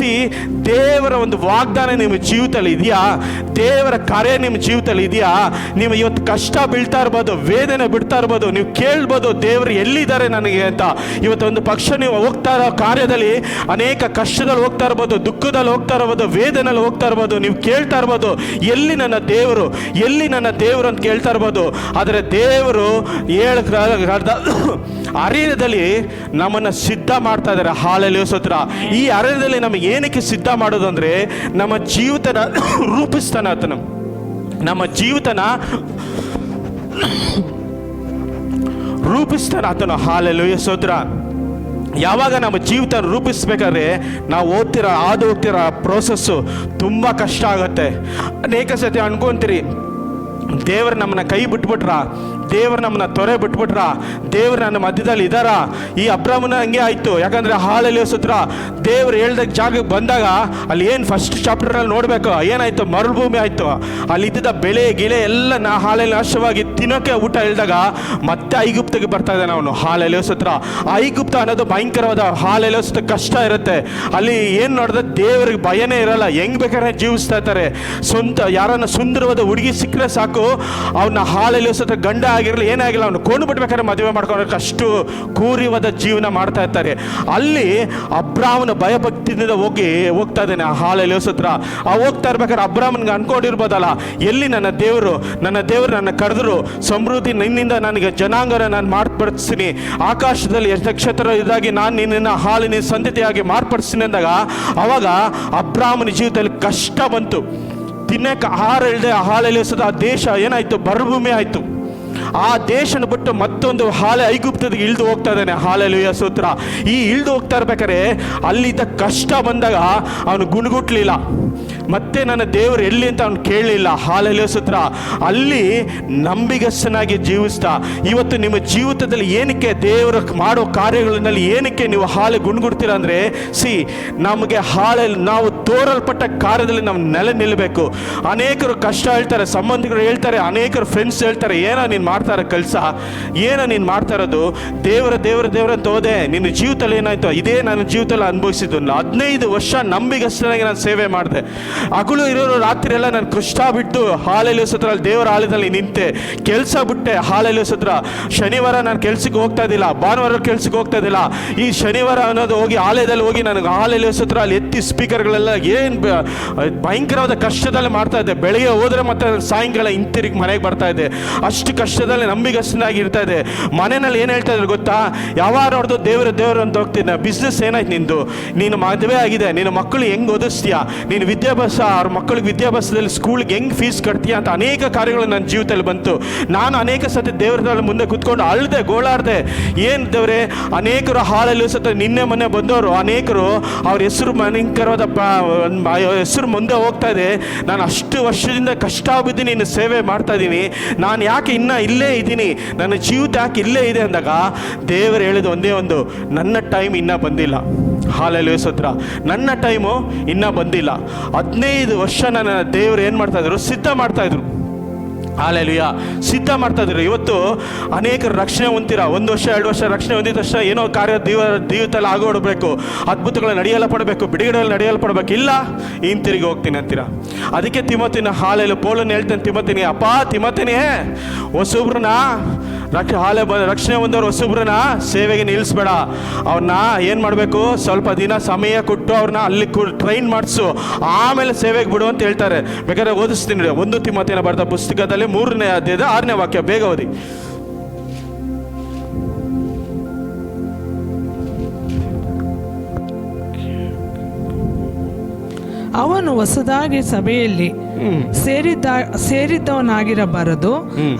ದೇವರ ಒಂದು ವಾಗ್ದಾನ ನಿಮ್ಮ ಜೀವಿತದಲ್ಲಿ ಇದೆಯಾ? ದೇವರ ಕಾರ್ಯ ನಿಮ್ಮ ಜೀವಿತದಲ್ಲಿ ಇದೆಯಾ? ನೀವು ಇವತ್ತು ಕಷ್ಟ ಬೀಳ್ತಾ ಇರ್ಬೋದು, ವೇದನೆ ಬಿಡ್ತಾ ಇರ್ಬೋದು, ನೀವು ಕೇಳ್ಬೋದು ದೇವರು ಎಲ್ಲಿದ್ದಾರೆ ನನಗೆ ಅಂತ. ಇವತ್ತು ಒಂದು ಪಕ್ಷ ನೀವು ಹೋಗ್ತಾ ಇರೋ ಕಾರ್ಯದಲ್ಲಿ ಅನೇಕ ಕಷ್ಟದಲ್ಲಿ ಹೋಗ್ತಾ ಇರ್ಬೋದು, ದುಃಖದಲ್ಲಿ ಹೋಗ್ತಾ ಇರ್ಬೋದು, ವೇದನೆಯಲ್ಲಿ ಹೋಗ್ತಾ ಇರ್ಬೋದು. ನೀವು ಕೇಳ್ತಾ ಇರ್ಬೋದು, ಎಲ್ಲಿ ನನ್ನ ದೇವರು, ಎಲ್ಲಿ ನನ್ನ ದೇವರು ಅಂತ ಕೇಳ್ತಾ ಇರ್ಬೋದು. ಆದರೆ ದೇವರು ಅರಣ್ಯದಲ್ಲಿ ನಮ್ಮನ್ನು ಸಿದ್ಧ ಮಾಡ್ತಾ ಇದ್ದಾರೆ. ಹಾಲೆಲೂಯ ಸ್ತೋತ್ರ. ಈ ಅರಣ್ಯದಲ್ಲಿ ನಮಗೆ ಏನಕ್ಕೆ ಸಿದ್ಧ ಮಾಡೋದು ಅಂದರೆ, ನಮ್ಮ ಜೀವಿತನ ರೂಪಿಸ್ತಾನೆ ಆತನು. ನಮ್ಮ ಜೀವಿತನ ರೂಪಿಸ್ತಾನೆ ಆತನು. ಹಾಲೆಲೂಯ ಸ್ತೋತ್ರ. ಯಾವಾಗ ನಮ್ಮ ಜೀವಿತ ರೂಪಿಸ್ಬೇಕಾದ್ರೆ ನಾವು ಹಾದು ಹೋಗ್ತಿರೋ ಪ್ರೋಸೆಸ್ಸು ತುಂಬ ಕಷ್ಟ ಆಗುತ್ತೆ. ಅನೇಕ ಸತಿ ಅನ್ಕೊಂತೀರಿ, ದೇವರು ನಮ್ಮನ್ನ ಕೈ ಬಿಟ್ಬಿಟ್ರ, ದೇವರು ನಮ್ಮನ್ನ ತೊರೆ ಬಿಟ್ಬಿಟ್ರ? ದೇವ್ರು ನನ್ನ ಮಧ್ಯದಲ್ಲಿ ಇದ್ದಾರ? ಈ ಅಬ್ರಾಮನ ಹಂಗೆ ಆಯ್ತು. ಯಾಕಂದ್ರೆ ಹಾಲೆಲೂಯ ಸ್ತೋತ್ರ, ದೇವ್ರು ಹೇಳ್ದ ಜಾಗಕ್ಕೆ ಬಂದಾಗ ಅಲ್ಲಿ ಏನು ಫಸ್ಟ್ ಚಾಪ್ಟರ್ನಲ್ಲಿ ನೋಡ್ಬೇಕು, ಏನಾಯ್ತು? ಮರುಭೂಮಿ ಆಯ್ತು. ಅಲ್ಲಿ ಇದ್ದ ಬೆಳೆ ಗಿಳೆ ಎಲ್ಲ ಹಾಲೆಲ್ಲ ನಾಶವಾಗಿ ತಿನ್ನೋಕೆ ಊಟ ಇಲ್ದಾಗ ಮತ್ತೆ ಐಗುಪ್ತಿಗೆ ಬರ್ತಾ ಇದ್ದಾನೆ ಅವನು. ಹಾಲೆಲೂಯ ಸ್ತೋತ್ರ. ಐಗುಪ್ತ ಅನ್ನೋದು ಭಯಂಕರವಾದ ಹಾಲೆಲೂಯ ಸ್ತೋತ್ರ ಕಷ್ಟ ಇರುತ್ತೆ. ಅಲ್ಲಿ ಏನು ನೋಡಿದ್ರೆ ದೇವರಿಗೆ ಭಯನೇ ಇರಲ್ಲ, ಹೆಂಗ್ ಬೇಕಾದ್ರೆ ಜೀವಿಸ್ತಾ ಇರ್ತಾರೆ. ಸ್ವಂತ ಯಾರನ್ನ ಸುಂದರವಾದ ಹುಡುಗಿ ಸಿಕ್ಕರೆ ಸಾಕು, ಅವನ್ನ ಹಾಲೆಲೂಯ ಸ್ತೋತ್ರ ಗಂಡ ಆಗಿರಲಿ ಏನೇ ಆಗಿಲ್ಲ ಅವನು ಕೊಂಡು ಬಿಡ್ಬೇಕಾದ್ರೆ ಮದುವೆ ಮಾಡ್ಕೊಳಕ್ಕೆ ಅಷ್ಟು ಕ್ರೂರವಾದ ಜೀವನ ಮಾಡ್ತಾ ಇರ್ತಾರೆ. ಅಲ್ಲಿ ಅಬ್ರಾಮನ ಭಯಭಕ್ತಿಯಿಂದ ಹೋಗ್ತಾ ಇದ್ದಾನೆ ಹಾಲೆಲೂಯ ಸ್ತೋತ್ರ. ಹೋಗ್ತಾ ಇರ್ಬೇಕಾದ್ರೆ ಅಬ್ರಾಮನ್ಗೆ ಅನ್ಕೊಂಡಿರ್ಬೋದಲ್ಲ, ಎಲ್ಲಿ ನನ್ನ ದೇವರು ನನ್ನ ಕರೆದ್ರು, ಸಮೃದ್ಧಿ ನಿನ್ನಿಂದ ನನಗೆ ಜನಾಂಗನ ನಾನು ಮಾರ್ಪಡಿಸ್ತೀನಿ, ಆಕಾಶದಲ್ಲಿ ನಕ್ಷತ್ರ ಇದಾಗಿ ನಾನು ನಿನ್ನ ಹಾಲಿನ ಸಂತತಿಯಾಗಿ ಮಾರ್ಪಡಿಸ್ತೀನಿ ಅಂದಾಗ ಅವಾಗ ಅಬ್ರಾಮನ ಜೀವಿತದಲ್ಲಿ ಕಷ್ಟ ಬಂತು. ತಿನ್ನಕ್ಕೆ ಆಹಾರ ಇಲ್ಲದೆ ಹಾಲೆಲೂಯ ಸ್ತೋತ್ರ ಆ ದೇಶ ಏನಾಯ್ತು? ಮರುಭೂಮಿ ಆಯ್ತು. ಆ ದೇಶನ ಬಿಟ್ಟು ಮತ್ತೊಂದು ಐಗುಪ್ತದಿಗೆ ಇಳಿದು ಹೋಗ್ತಾ ಇದ್ದಾನೆ. ಹಾಲೆಲೂಯ ಸ್ತೋತ್ರ. ಈ ಇಳಿದು ಹೋಗ್ತಾ ಇರ್ಬೇಕಾರೆ ಅಲ್ಲಿದ್ದ ಕಷ್ಟ ಬಂದಾಗ ಅವನು ಗುಣಗುಟ್ಲಿಲ್ಲ, ಮತ್ತೆ ನನ್ನ ದೇವರು ಎಲ್ಲಿ ಅಂತ ಅವನು ಕೇಳಲಿಲ್ಲ. ಹಾಲೆಲೂಯ ಸ್ತೋತ್ರ. ಅಲ್ಲಿ ನಂಬಿಗಸ್ತನಾಗಿ ಜೀವಿಸ್ತಾ ಇವತ್ತು ನಿಮ್ಮ ಜೀವಿತದಲ್ಲಿ ಏನಕ್ಕೆ ದೇವರು ಮಾಡೋ ಕಾರ್ಯಗಳಲ್ಲಿ ಏನಕ್ಕೆ ನೀವು ಗುಣಗುಡ್ತೀರ ಅಂದರೆ, ನಮಗೆ ನಾವು ತೋರಲ್ಪಟ್ಟ ಕಾರ್ಯದಲ್ಲಿ ನಾವು ನೆಲೆ ನಿಲ್ಲಬೇಕು. ಅನೇಕರು ಕಷ್ಟ ಹೇಳ್ತಾರೆ, ಸಂಬಂಧಿಕರು ಹೇಳ್ತಾರೆ, ಅನೇಕರು ಫ್ರೆಂಡ್ಸ್ ಹೇಳ್ತಾರೆ, ಏನೋ ನೀನು ಮಾಡ್ತಾರ ಕೆಲಸ, ಏನೋ ನೀನು ಮಾಡ್ತಾ ಇರೋದು, ದೇವರ ಅಂತ ಹೋದೆ, ನಿನ್ನ ಜೀವಿತದಲ್ಲಿ ಏನಾಯ್ತು? ಇದೇ ನನ್ನ ಜೀವಿತದಲ್ಲಿ ಅನುಭವಿಸಿದ್ದು. 15 ವರ್ಷ ನಂಬಿಗಸ್ತನಾಗಿ ನಾನು ಸೇವೆ ಮಾಡಿದೆ. ಹಗಲು ಇರೋರು ರಾತ್ರಿ ಎಲ್ಲ ನಾನು ಕಷ್ಟ ಬಿಟ್ಟು ಹಾಲೆಲೂಯ ಸ್ತೋತ್ರ ದೇವರ ಆಲಯದಲ್ಲಿ ನಿಂತೆ, ಕೆಲಸ ಬಿಟ್ಟೆ. ಹಾಲೆಲೂಯ ಸ್ತೋತ್ರ. ಶನಿವಾರ ನಾನು ಕೆಲ್ಸಕ್ಕೆ ಹೋಗ್ತಾ ಇದ್ದಿಲ್ಲ, ಭಾನುವಾರ ಕೆಲ್ಸಕ್ಕೆ ಹೋಗ್ತಾ ಇದ್ದಿಲ್ಲ. ಈ ಶನಿವಾರ ಅನ್ನೋದು ಹೋಗಿ ಆಲಯದಲ್ಲಿ ಹೋಗಿ ನನಗೆ ಹಾಲೆಲೂಯ ಸ್ತೋತ್ರ ಅಲ್ಲಿ ಎತ್ತಿ ಸ್ಪೀಕರ್ಗಳೆಲ್ಲ ಏನು ಭಯಂಕರವಾದ ಕಷ್ಟದಲ್ಲಿ ಮಾಡ್ತಾ ಇದ್ದೆ. ಬೆಳಗ್ಗೆ ಹೋದ್ರೆ ಮತ್ತೆ ಸಾಯಂಕಾಲ ಹಿಂತಿರುಗಿ ಮನೆಗೆ ಬರ್ತಾ ಇದ್ದೆ. ಅಷ್ಟು ಕಷ್ಟದಲ್ಲಿ ನಂಬಿಗಸ್ತನಾಗಿ ಇರ್ತಾ ಇದೆ. ಮನೆಯಲ್ಲಿ ಏನು ಹೇಳ್ತಾ ಇದ್ರು ಗೊತ್ತಾ? ಯಾವಾಗ ನೋಡ್ದು ದೇವರು ಅಂತ ಹೋಗ್ತೀನಿ. ಬಿಸ್ನೆಸ್ ಏನಾಯ್ತು ನಿಂದು? ನೀನು ಮದುವೆ ಆಗಿದೆ, ನಿನ್ನ ಮಕ್ಕಳು ಹೆಂಗೆ ಓದಿಸ್ತೀಯಾ, ನೀನು ವಿದ್ಯಾಭ್ಯಾಸ ಅವ್ರ ಮಕ್ಕಳಿಗೆ ವಿದ್ಯಾಭ್ಯಾಸದಲ್ಲಿ ಸ್ಕೂಲ್ಗೆ ಹೆಂಗೆ ಫೀಸ್ ಕಟ್ತೀಯಾ ಅಂತ ಅನೇಕ ಕಾರ್ಯಗಳು ನನ್ನ ಜೀವಿತದಲ್ಲಿ ಬಂತು. ನಾನು ಅನೇಕ ಸತಿ ದೇವರ ಮುಂದೆ ಕುತ್ಕೊಂಡು ಅಳ್ದೆ, ಗೋಳಾಡ್ದೆ. ಏನು ದೇವರೇ, ಅನೇಕರು ಹಾಲೆಲೂಯ ಸ್ತೋತ್ರ ನಿನ್ನೆ ಮೊನ್ನೆ ಬಂದವರು ಅನೇಕರು ಅವ್ರ ಹೆಸರು ಭಯಂಕರವಾದ ಹೆಸರು ಮುಂದೆ ಹೋಗ್ತಾ ಇದೆ. ನಾನು ಅಷ್ಟು ವರ್ಷದಿಂದ ಕಷ್ಟ ಬಿದ್ದು ನಿನ್ನ ಸೇವೆ ಮಾಡ್ತಾ ಇದ್ದೀನಿ, ನಾನು ಯಾಕೆ ಇನ್ನೂ ಇಲ್ಲೇ ಇದ್ದೀನಿ, ನನ್ನ ಜೀವಿತ ಯಾಕೆ ಇಲ್ಲೇ ಇದೆ ಅಂದಾಗ ದೇವರು ಹೇಳಿದ ಒಂದೇ ಒಂದು, ನನ್ನ ಟೈಮ್ ಇನ್ನೂ ಬಂದಿಲ್ಲ. ಹಾಲೆಲೂಯ ಸ್ತೋತ್ರ. ನನ್ನ ಟೈಮು ಇನ್ನೂ ಬಂದಿಲ್ಲ. 15 ವರ್ಷ ನನ್ನ ದೇವರು ಏನು ಮಾಡ್ತಾಯಿದ್ರು? ಸಿದ್ಧ ಮಾಡ್ತಾಯಿದ್ರು. ಹಾಲೆಲೂಯ, ಸಿದ್ಧ ಮಾಡ್ತಾ ಇದ್ರು. ಇವತ್ತು ಅನೇಕರು ರಕ್ಷಣೆ ಹೊಂದಿರ, 1 ವರ್ಷ 2 ವರ್ಷ ರಕ್ಷಣೆ ಹೊಂದಿದ ತಕ್ಷಣ ಏನೋ ಕಾರ್ಯ ಜೀವಿತದಲ್ಲಿ ಆಗೋಡ್ಬೇಕು, ಅದ್ಭುತಗಳು ನಡೆಯಲ್ಲ ಪಡಬೇಕು, ಬಿಡುಗಡೆಯಲ್ಲಿ ನಡೆಯಲ್ಲ ಪಡಬೇಕು. ಇಲ್ಲ, ಹಿಂತಿರುಗಿ ಹೋಗ್ತೀನಿ ಅಂತೀರ. ಅದಕ್ಕೆ ತಿಮೋತಿನ ಹಾಲೆಲ್ಲ ಪೌಲನ್ ಹೇಳ್ತೇನೆ ತಿಮೋತಿನಿ, ಅಪ್ಪ ತಿಮೋತಿನಿ, ಹೊಸೊಬ್ರನ್ನ ರಕ್ಷಣೆ ಹೊಂದವ್ರು ಹೊಸೊಬ್ರನ್ನ ಸೇವೆಗೆ ನಿಲ್ಲಿಸ್ಬೇಡ. ಅವ್ರನ್ನ ಏನು ಮಾಡಬೇಕು? ಸ್ವಲ್ಪ ದಿನ ಸಮಯ ಕೊಟ್ಟು ಅವ್ರನ್ನ ಅಲ್ಲಿ ಟ್ರೈನ್ ಮಾಡಿಸು, ಆಮೇಲೆ ಸೇವೆಗೆ ಬಿಡು ಅಂತ ಹೇಳ್ತಾರೆ. ಬೇಕಾದ್ರೆ ಓದಿಸ್ತೀನಿ. 1 ತಿಮೋತಿನ ಬರೆದ ಪುಸ್ತಕದಲ್ಲಿ 3ನೇ ಅಧ್ಯಾಯದ 6ನೇ ವಾಕ್ಯ, ಬೇಗ ಓದಿ. ಅವನು ಹೊಸದಾಗಿ ಸಭೆಯಲ್ಲಿ ಸೇರಿದ್ದವನಾಗಿರಬಾರದು,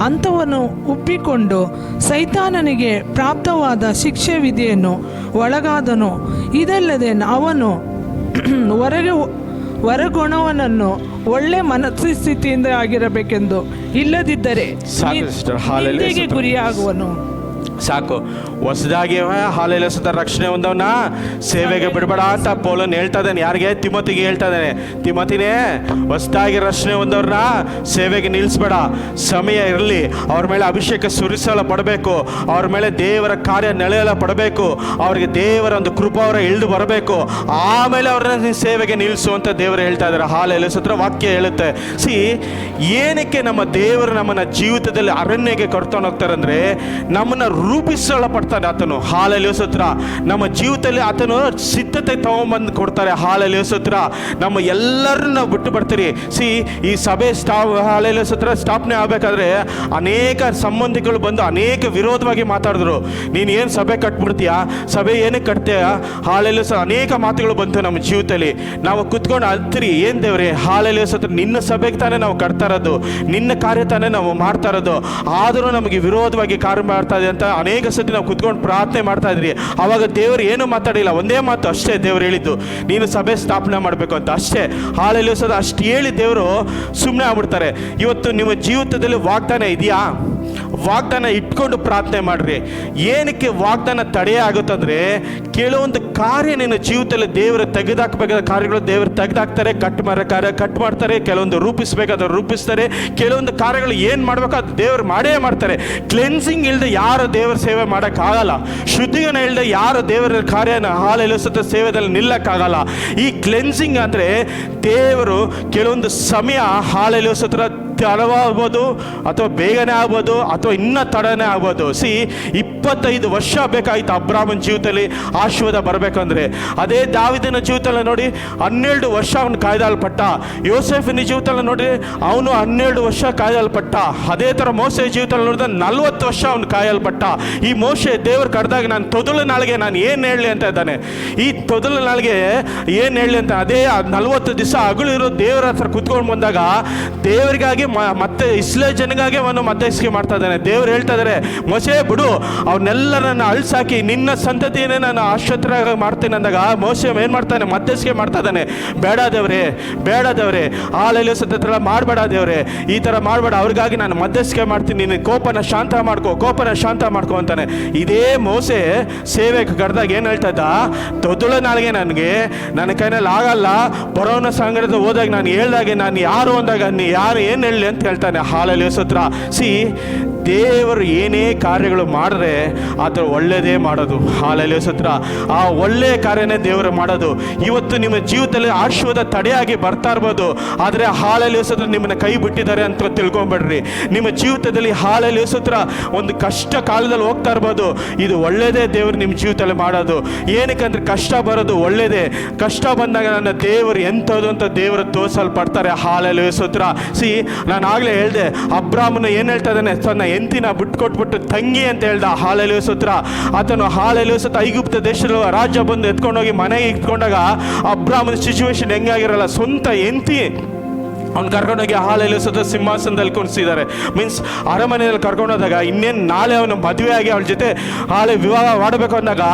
ಅಂಥವನು ಉಬ್ಬಿಕೊಂಡು ಸೈತಾನನಿಗೆ ಪ್ರಾಪ್ತವಾದ ಶಿಕ್ಷೆ ವಿಧಿಯನ್ನು ಒಳಗಾದನು. ಇದಲ್ಲದೆ ಅವನು ಹೊರಗುಣವನನ್ನು ಒಳ್ಳೆ ಮನಸ್ಥಿತಿಯಿಂದ ಆಗಿರಬೇಕೆಂದು, ಇಲ್ಲದಿದ್ದರೆ ನಿಂದೆಗೆ ಗುರಿಯಾಗುವನು. ಸಾಕು. ಹೊಸದಾಗಿ ಹಾಲೆಲೂಯ ಸ್ತೋತ್ರ ರಕ್ಷಣೆ ಹೊಂದವನ ಸೇವೆಗೆ ಬಿಡಬೇಡ ಅಂತ ಪೌಲನ್ ಹೇಳ್ತಾ ಇದ್ದಾನೆ. ಯಾರಿಗೆ? ತಿಮೋತಿಗೆ ಹೇಳ್ತಾ ಇದ್ದಾನೆ, ತಿಮೋತಿನೇ, ಹೊಸದಾಗಿ ರಕ್ಷಣೆ ಹೊಂದವ್ರನ್ನ ಸೇವೆಗೆ ನಿಲ್ಲಿಸ್ಬೇಡ. ಸಮಯ ಇರಲಿ, ಅವ್ರ ಮೇಲೆ ಅಭಿಷೇಕ ಸುರಿಸಲ ಪಡಬೇಕು, ಅವ್ರ ಮೇಲೆ ದೇವರ ಕಾರ್ಯ ನೆಲೆಯಲ್ಲ ಪಡಬೇಕು, ಅವ್ರಿಗೆ ದೇವರ ಒಂದು ಕೃಪಾವರ ಇಳಿದು ಬರಬೇಕು, ಆಮೇಲೆ ಅವ್ರನ್ನ ಸೇವೆಗೆ ನಿಲ್ಲಿಸು ಅಂತ ದೇವರು ಹೇಳ್ತಾ ಇದ್ದಾರೆ. ಹಾಲೆಲೂಯ ಸ್ತೋತ್ರ ವಾಕ್ಯ ಹೇಳುತ್ತೆ. ಏನಕ್ಕೆ ನಮ್ಮ ದೇವರು ನಮ್ಮನ್ನ ಜೀವಿತದಲ್ಲಿ ಅರಣ್ಯಕ್ಕೆ ಕರ್ಕೊಂಡು ಹೋಗ್ತಾರೆ ಅಂದರೆ, ನಮ್ಮನ್ನ ರೂಪಿಸಲ ಪಡ್ತಾನೆ ಆತನು. ಹಾಲೆಲೂಯ ಸ್ತೋತ್ರ. ನಮ್ಮ ಜೀವಿತದಲ್ಲಿ ಆತನು ಸಿದ್ಧತೆ ತಗೊಂಬಂದು ಕೊಡ್ತಾರೆ. ಹಾಲೆಲೂಯ ಸ್ತೋತ್ರ. ನಮ್ಮ ಎಲ್ಲರನ್ನ ನಾವು ಬಿಟ್ಟು ಬರ್ತೀರಿ. ಈ ಸಭೆ ಹಾಲೆಲೂಯ ಸ್ತೋತ್ರ ಸ್ಥಾಪನೆ ಆಗಬೇಕಾದ್ರೆ ಅನೇಕ ಸಂಬಂಧಿಗಳು ಬಂದು ಅನೇಕ ವಿರೋಧವಾಗಿ ಮಾತಾಡಿದ್ರು. ನೀನು ಏನು ಸಭೆ ಕಟ್ಬಿಡ್ತೀಯಾ, ಸಭೆ ಏನಕ್ಕೆ ಕಟ್ತೀಯಾ, ಹಾಲೆಲೂಯ ಸ್ತೋತ್ರ ಅನೇಕ ಮಾತುಗಳು ಬಂತು ನಮ್ಮ ಜೀವಿತದಲ್ಲಿ. ನಾವು ಕುತ್ಕೊಂಡು ಅಳ್ತೀರಿ, ಏನು ದೇವ್ರೆ, ಹಾಲೆಲೂಯ ಸ್ತೋತ್ರ ನಿನ್ನ ಸಭೆಗೆ ತಾನೇ ನಾವು ಕಟ್ತಾ ಇರೋದು, ನಿನ್ನ ಕಾರ್ಯ ತಾನೇ ನಾವು ಮಾಡ್ತಾ ಇರೋದು, ಆದರೂ ನಮಗೆ ವಿರೋಧವಾಗಿ ಕಾರ್ಯ ಮಾಡ್ತಾ ಇದೆ ಅಂತ ಅನೇಕ ಸತಿ ನಾವು ಕುತ್ಕೊಂಡು ಪ್ರಾರ್ಥನೆ ಮಾಡ್ತಾ ಇದ್ರಿ. ಅವಾಗ ದೇವರು ಏನು ಮಾತಾಡಿಲ್ಲ, ಒಂದೇ ಮಾತು ಅಷ್ಟೇ ದೇವರು ಹೇಳಿದ್ದು, ನೀನು ಸಭೆ ಸ್ಥಾಪನೆ ಮಾಡಬೇಕು ಅಂತ ಅಷ್ಟೇ. ಹಾಲೆಲೂಯ ಸ್ತೋತ್ರ. ಅಷ್ಟು ಹೇಳಿ ದೇವರು ಸುಮ್ಮನೆ ಆಗ್ಬಿಡ್ತಾರೆ. ಇವತ್ತು ನಿಮ್ಮ ಜೀವಿತದಲ್ಲಿ ವಾಗ್ದಾನ ಇದೆಯಾ? ವಾಗ್ದಾನ ಇಟ್ಕೊಂಡು ಪ್ರಾರ್ಥನೆ ಮಾಡ್ರಿ. ಏನಕ್ಕೆ ವಾಗ್ದಾನ ತಡೆ ಆಗುತ್ತಂದ್ರೆ, ಕೆಲವೊಂದು ಕಾರ್ಯ ನಿನ್ನ ಜೀವಿತದಲ್ಲಿ ದೇವರು ತೆಗೆದಾಕಬೇಕಾದ ಕಾರ್ಯಗಳು ದೇವರು ತೆಗೆದಾಕ್ತಾರೆ. ಕಟ್ ಮಾಡ್ತಾರೆ, ಕೆಲವೊಂದು ರೂಪಿಸ್ಬೇಕಾದ್ರೆ ರೂಪಿಸ್ತಾರೆ. ಕೆಲವೊಂದು ಕಾರ್ಯಗಳು ಏನು ಮಾಡ್ಬೇಕು ಅದು ದೇವರು ಮಾಡೇ ಮಾಡ್ತಾರೆ. ಕ್ಲೆನ್ಸಿಂಗ್ ಇಲ್ಲದೆ ಯಾರು ದೇವರ ಸೇವೆ ಮಾಡೋಕ್ಕಾಗಲ್ಲ. ಶುದ್ಧೀಕರಣ ಇಲ್ಲದೆ ಯಾರು ದೇವರ ಕಾರ್ಯನ ಹಾಲೆಲಿಸುತ್ತ ಸೇವೆದಲ್ಲಿ ನಿಲ್ಲಕ್ಕಾಗಲ್ಲ. ಈ ಕ್ಲೆನ್ಸಿಂಗ್ ಅಂದರೆ ದೇವರು ಕೆಲವೊಂದು ಸಮಯ ಹಾಲೆಲಿಸುತ್ತ ತಡವಾಗ್ಬೋದು, ಅಥವಾ ಬೇಗನೆ ಆಗ್ಬೋದು, ಅಥವಾ ಇನ್ನೂ ತಡನೇ ಆಗ್ಬೋದು. 25 ವರ್ಷ ಬೇಕಾಯ್ತು ಅಬ್ರಾಮನ ಜೀವಿತದಲ್ಲಿ ಆಶೀರ್ವಾದ ಬರಬೇಕಂದ್ರೆ. ಅದೇ ದಾವಿದನ ಜೀವಿತದಲ್ಲಿ ನೋಡಿ 12 ವರ್ಷ ಅವನು ಕಾಯ್ದಾಲ್ಪಟ್ಟ. ಯೋಸೇಫನ ಜೀವಿತದಲ್ಲಿ ನೋಡಿ ಅವನು 12 ವರ್ಷ ಕಾಯ್ದಾಲ್ಪಟ್ಟ. ಅದೇ ಥರ ಮೋಸೆ ಜೀವಿತದಲ್ಲಿ ನೋಡಿದ್ರೆ 40 ವರ್ಷ ಅವನು ಕಾಯಲ್ಪಟ್ಟ. ಈ ಮೋಸೆ ದೇವರು ಕರೆದಾಗ ನಾನು ತೊದಲು ನಾಳಿಗೆ ನಾನು ಏನು ಹೇಳಲಿ ಅಂತ ಇದ್ದಾನೆ. ಈ ತೊದಲು ನಾಳಿಗೆ ಏನು ಹೇಳಲಿ ಅಂತ ಅದೇ 40 ದಿವಸ ಹಗಲಿರೋ ದೇವರ ಹತ್ರ ಕುತ್ಕೊಂಡು ಬಂದಾಗ ದೇವರಿಗಾಗಿ ಮತ್ತೆ ಇಸ್ರೇಲ್ ಜನಗಾಗಿ ಅವನು ಮಧ್ಯಸ್ಥಿಕೆ ಮಾಡ್ತಾ ಇದ್ದಾನೆ. ದೇವ್ರು ಹೇಳ್ತಾ ಇದ್ದಾರೆ, ಮೋಸೆ ಬಿಡು, ಅವನ್ನೆಲ್ಲ ನನ್ನ ಅಳ್ಸಾಕಿ ನಿನ್ನ ಸಂತತಿಯನ್ನೇ ನಾನು ಆಶ್ಚರ್ಯ ಮಾಡ್ತೀನಿ ಅಂದಾಗ ಮೋಸೆ ಏನು ಮಾಡ್ತಾನೆ, ಮಧ್ಯಸ್ಥಿಕೆ ಮಾಡ್ತಾ ಇದ್ದಾನೆ. ಬೇಡ ದೇವ್ರೆ ಹಾಲೆಲ್ಲ ಸತ್ರ ಮಾಡಬೇಡ ದೇವ್ರೆ, ಈ ಥರ ಮಾಡಬೇಡ, ಅವ್ರಿಗಾಗಿ ನಾನು ಮಧ್ಯಸ್ಥಿಕೆ ಮಾಡ್ತೀನಿ, ನಿನ್ನ ಕೋಪನ ಶಾಂತ ಮಾಡ್ಕೋ ಅಂತಾನೆ. ಇದೇ ಮೋಸೆ ಸೇವೆಗೆ ಕರೆದಾಗ ಏನು ಹೇಳ್ತಾ ಇದ್ದ, ತೊದಲ ನಾಳಿಗೆ ನನಗೆ ನನ್ನ ಕೈನಲ್ಲಿ ಆಗಲ್ಲ, ಬರೋನ ಸಂಗಡದ ಹೋದಾಗ ನಾನು ಹೇಳ್ದಾಗೆ ನಾನು ಯಾರು ಅಂದಾಗ ನೀ ಯಾರು ಏನು ಹೇಳಲಿ ಅಂತ ಹೇಳ್ತಾನೆ. ಹಾಲೆಲ್ಲ ಸತ್ರ ದೇವರು ಏನೇ ಕಾರ್ಯಗಳು ಮಾಡಿದ್ರೆ ಆತ ಒಳ್ಳೆಯದೇ ಮಾಡೋದು. ಹಾಲೆಲ್ಲ ಸತ್ರ ಆ ಒಳ್ಳೆಯ ಕಾರ್ಯನೇ ದೇವರು ಮಾಡೋದು. ಇವತ್ತು ನಿಮ್ಮ ಜೀವಿತದಲ್ಲಿ ಆಶೀರ್ವಾದ ತಡೆಯಾಗಿ ಬರ್ತಾ ಇರ್ಬೋದು, ಆದರೆ ಹಾಲೆಲ್ಲ ಸತ್ರ ನಿಮ್ಮನ್ನ ಕೈ ಬಿಟ್ಟಿದ್ದಾರೆ ಅಂತ ತಿಳ್ಕೊಂಬೇಡ್ರಿ. ನಿಮ್ಮ ಜೀವಿತದಲ್ಲಿ ಹಾಲೆಲ್ಲ ಸತ್ರ ಒಂದು ಕಷ್ಟ ಕಾಲದಲ್ಲಿ ಹೋಗ್ತಾ ಇರ್ಬೋದು, ಇದು ಒಳ್ಳೆಯದೇ ದೇವರು ನಿಮ್ಮ ಜೀವಿತದಲ್ಲಿ ಮಾಡೋದು. ಏನಕ್ಕಂದ್ರೆ ಕಷ್ಟ ಬರೋದು ಒಳ್ಳೆಯದೇ. ಕಷ್ಟ ಬಂದಾಗ ನನ್ನ ದೇವರು ಎಂಥದ್ದು ಅಂತ ದೇವರು ತೋರಿಸಲ್ಪಡ್ತಾರೆ. ಹಾಲೆಲ್ಲ ಸತ್ರ ನಾನು ಆಗಲೇ ಹೇಳಿದೆ, ಅಬ್ರಾಮನ ಏನು ಹೇಳ್ತಾ ಇದ್ದಾನೆ, ತನ್ನ ಎಂತಿನ ಬಿಟ್ಕೊಟ್ಬಿಟ್ಟು ತಂಗಿ ಅಂತ ಹೇಳ್ದ. ಹಾಲೆಲ್ಲ ಸತ್ರ ಆತನು ಹಾಲೆಲ್ಲ ಸತ್ರ ಐಗುಪ್ತ ದೇಶದ ರಾಜ್ಯ ಬಂದು ಎತ್ಕೊಂಡೋಗಿ ಮನೆಗೆ ಇಟ್ಕೊಂಡಾಗ ಅಬ್ರಾಮನ ಸಿಚುವೇಶನ್ ಹೆಂಗಾಗಿರಲ್ಲ, ಸ್ವಂತ ಎಂತಿ ಅವ್ನು ಕರ್ಕೊಂಡೋಗಿ ಹಾಲೆಲ್ಲ ಸತ ಸಿಂಹಾಸನದಲ್ಲಿ ಕುಣಿಸಿದ್ದಾರೆ. ಮೀನ್ಸ್ ಅರಮನೆಯಲ್ಲಿ ಕರ್ಕೊಂಡೋದಾಗ ಇನ್ನೇನು ನಾಳೆ ಅವನು ಮದುವೆ ಆಗಿ ಅವಳ ಜೊತೆ ಹಾಳೆ ವಿವಾಹ ಮಾಡಬೇಕು ಅಂದಾಗ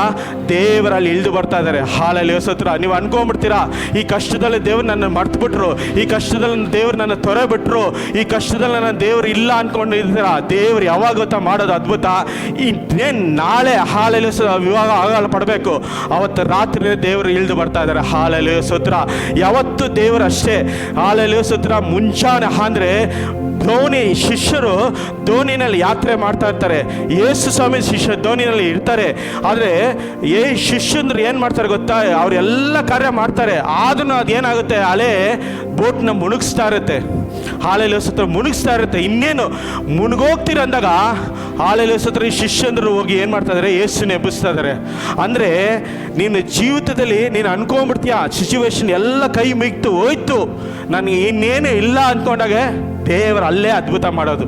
ದೇವರಲ್ಲಿ ಇಳಿದು ಬರ್ತಾ ಇದ್ದಾರೆ. ಹಾಲೆಲ್ಲ ಸತ್ರ ನೀವು ಅನ್ಕೊಂಡ್ಬಿಡ್ತೀರಾ, ಈ ಕಷ್ಟದಲ್ಲಿ ದೇವ್ರು ನನ್ನ ಮರ್ತ್ಬಿಟ್ರು, ಈ ಕಷ್ಟದಲ್ಲಿ ದೇವ್ರು ನನ್ನ ತೊರೆ ಬಿಟ್ರು, ಈ ಕಷ್ಟದಲ್ಲಿ ನನ್ನ ದೇವ್ರು ಇಲ್ಲ ಅನ್ಕೊಂಡಿದ್ದೀರಾ. ದೇವ್ರು ಯಾವಾಗ ಗೊತ್ತಾ ಮಾಡೋದು ಅದ್ಭುತ, ಇನ್ನೇನು ನಾಳೆ ಹಾಲೆಲ್ಲ ವಿವಾಹ ಆಗಲ್ಲ ಪಡಬೇಕು, ಅವತ್ತು ರಾತ್ರಿ ದೇವರು ಇಳಿದು ಬರ್ತಾ ಇದ್ದಾರೆ. ಹಾಲೆಲ್ಲ ಸತ್ರ ಯಾವತ್ತು ದೇವರು ಅಷ್ಟೇ. ಹಾಲೆಲ್ಲ ಸತ್ರ ಮುಂಚಾನೆ ಅಂದರೆ ಶಿಷ್ಯರು ದೋಣಿನಲ್ಲಿ ಯಾತ್ರೆ ಮಾಡ್ತಾ ಇರ್ತಾರೆ. ಯೇಸು ಸ್ವಾಮಿ ಶಿಷ್ಯ ದೋಣಿನಲ್ಲಿ ಇರ್ತಾರೆ. ಆದರೆ ಶಿಷ್ಯಂದ್ರು ಏನು ಮಾಡ್ತಾರೆ ಗೊತ್ತಾ, ಅವರೆಲ್ಲ ಕಾರ್ಯ ಮಾಡ್ತಾರೆ, ಆದ್ರೂ ಅದೇನಾಗುತ್ತೆ, ಅಲೆ ಬೋಟ್ನ ಮುಳುಗಿಸ್ತಾ ಇರುತ್ತೆ. ಹಾಲೆಲ್ಲ ಸತ್ರ ಮುಳುಗಿಸ್ತಾ ಇರುತ್ತೆ. ಇನ್ನೇನು ಮುಳುಗೋಗ್ತೀರ ಅಂದಾಗ ಹಾಲೆಲ್ಲ ಸತ್ರ ಈ ಶಿಷ್ಯಂದ್ರು ಹೋಗಿ ಏನು ಮಾಡ್ತಾ ಇದ್ದಾರೆ, ಯೇಸುನ ಎಬ್ಬಿಸ್ತಾ ಇದ್ದಾರೆ. ಅಂದರೆ ನಿನ್ನ ಜೀವಿತದಲ್ಲಿ ನೀನು ಅನ್ಕೊಂಡ್ಬಿಡ್ತೀಯ, ಸಿಚುವೇಶನ್ ಎಲ್ಲ ಕೈ ಮಿಗ್ತು ಹೋಯ್ತು, ನನಗೆ ಇನ್ನೇನು ಇಲ್ಲ ಅಂದ್ಕೊಂಡಾಗ ದೇವರು ಅಲ್ಲೇ ಅದ್ಭುತ ಮಾಡೋದು.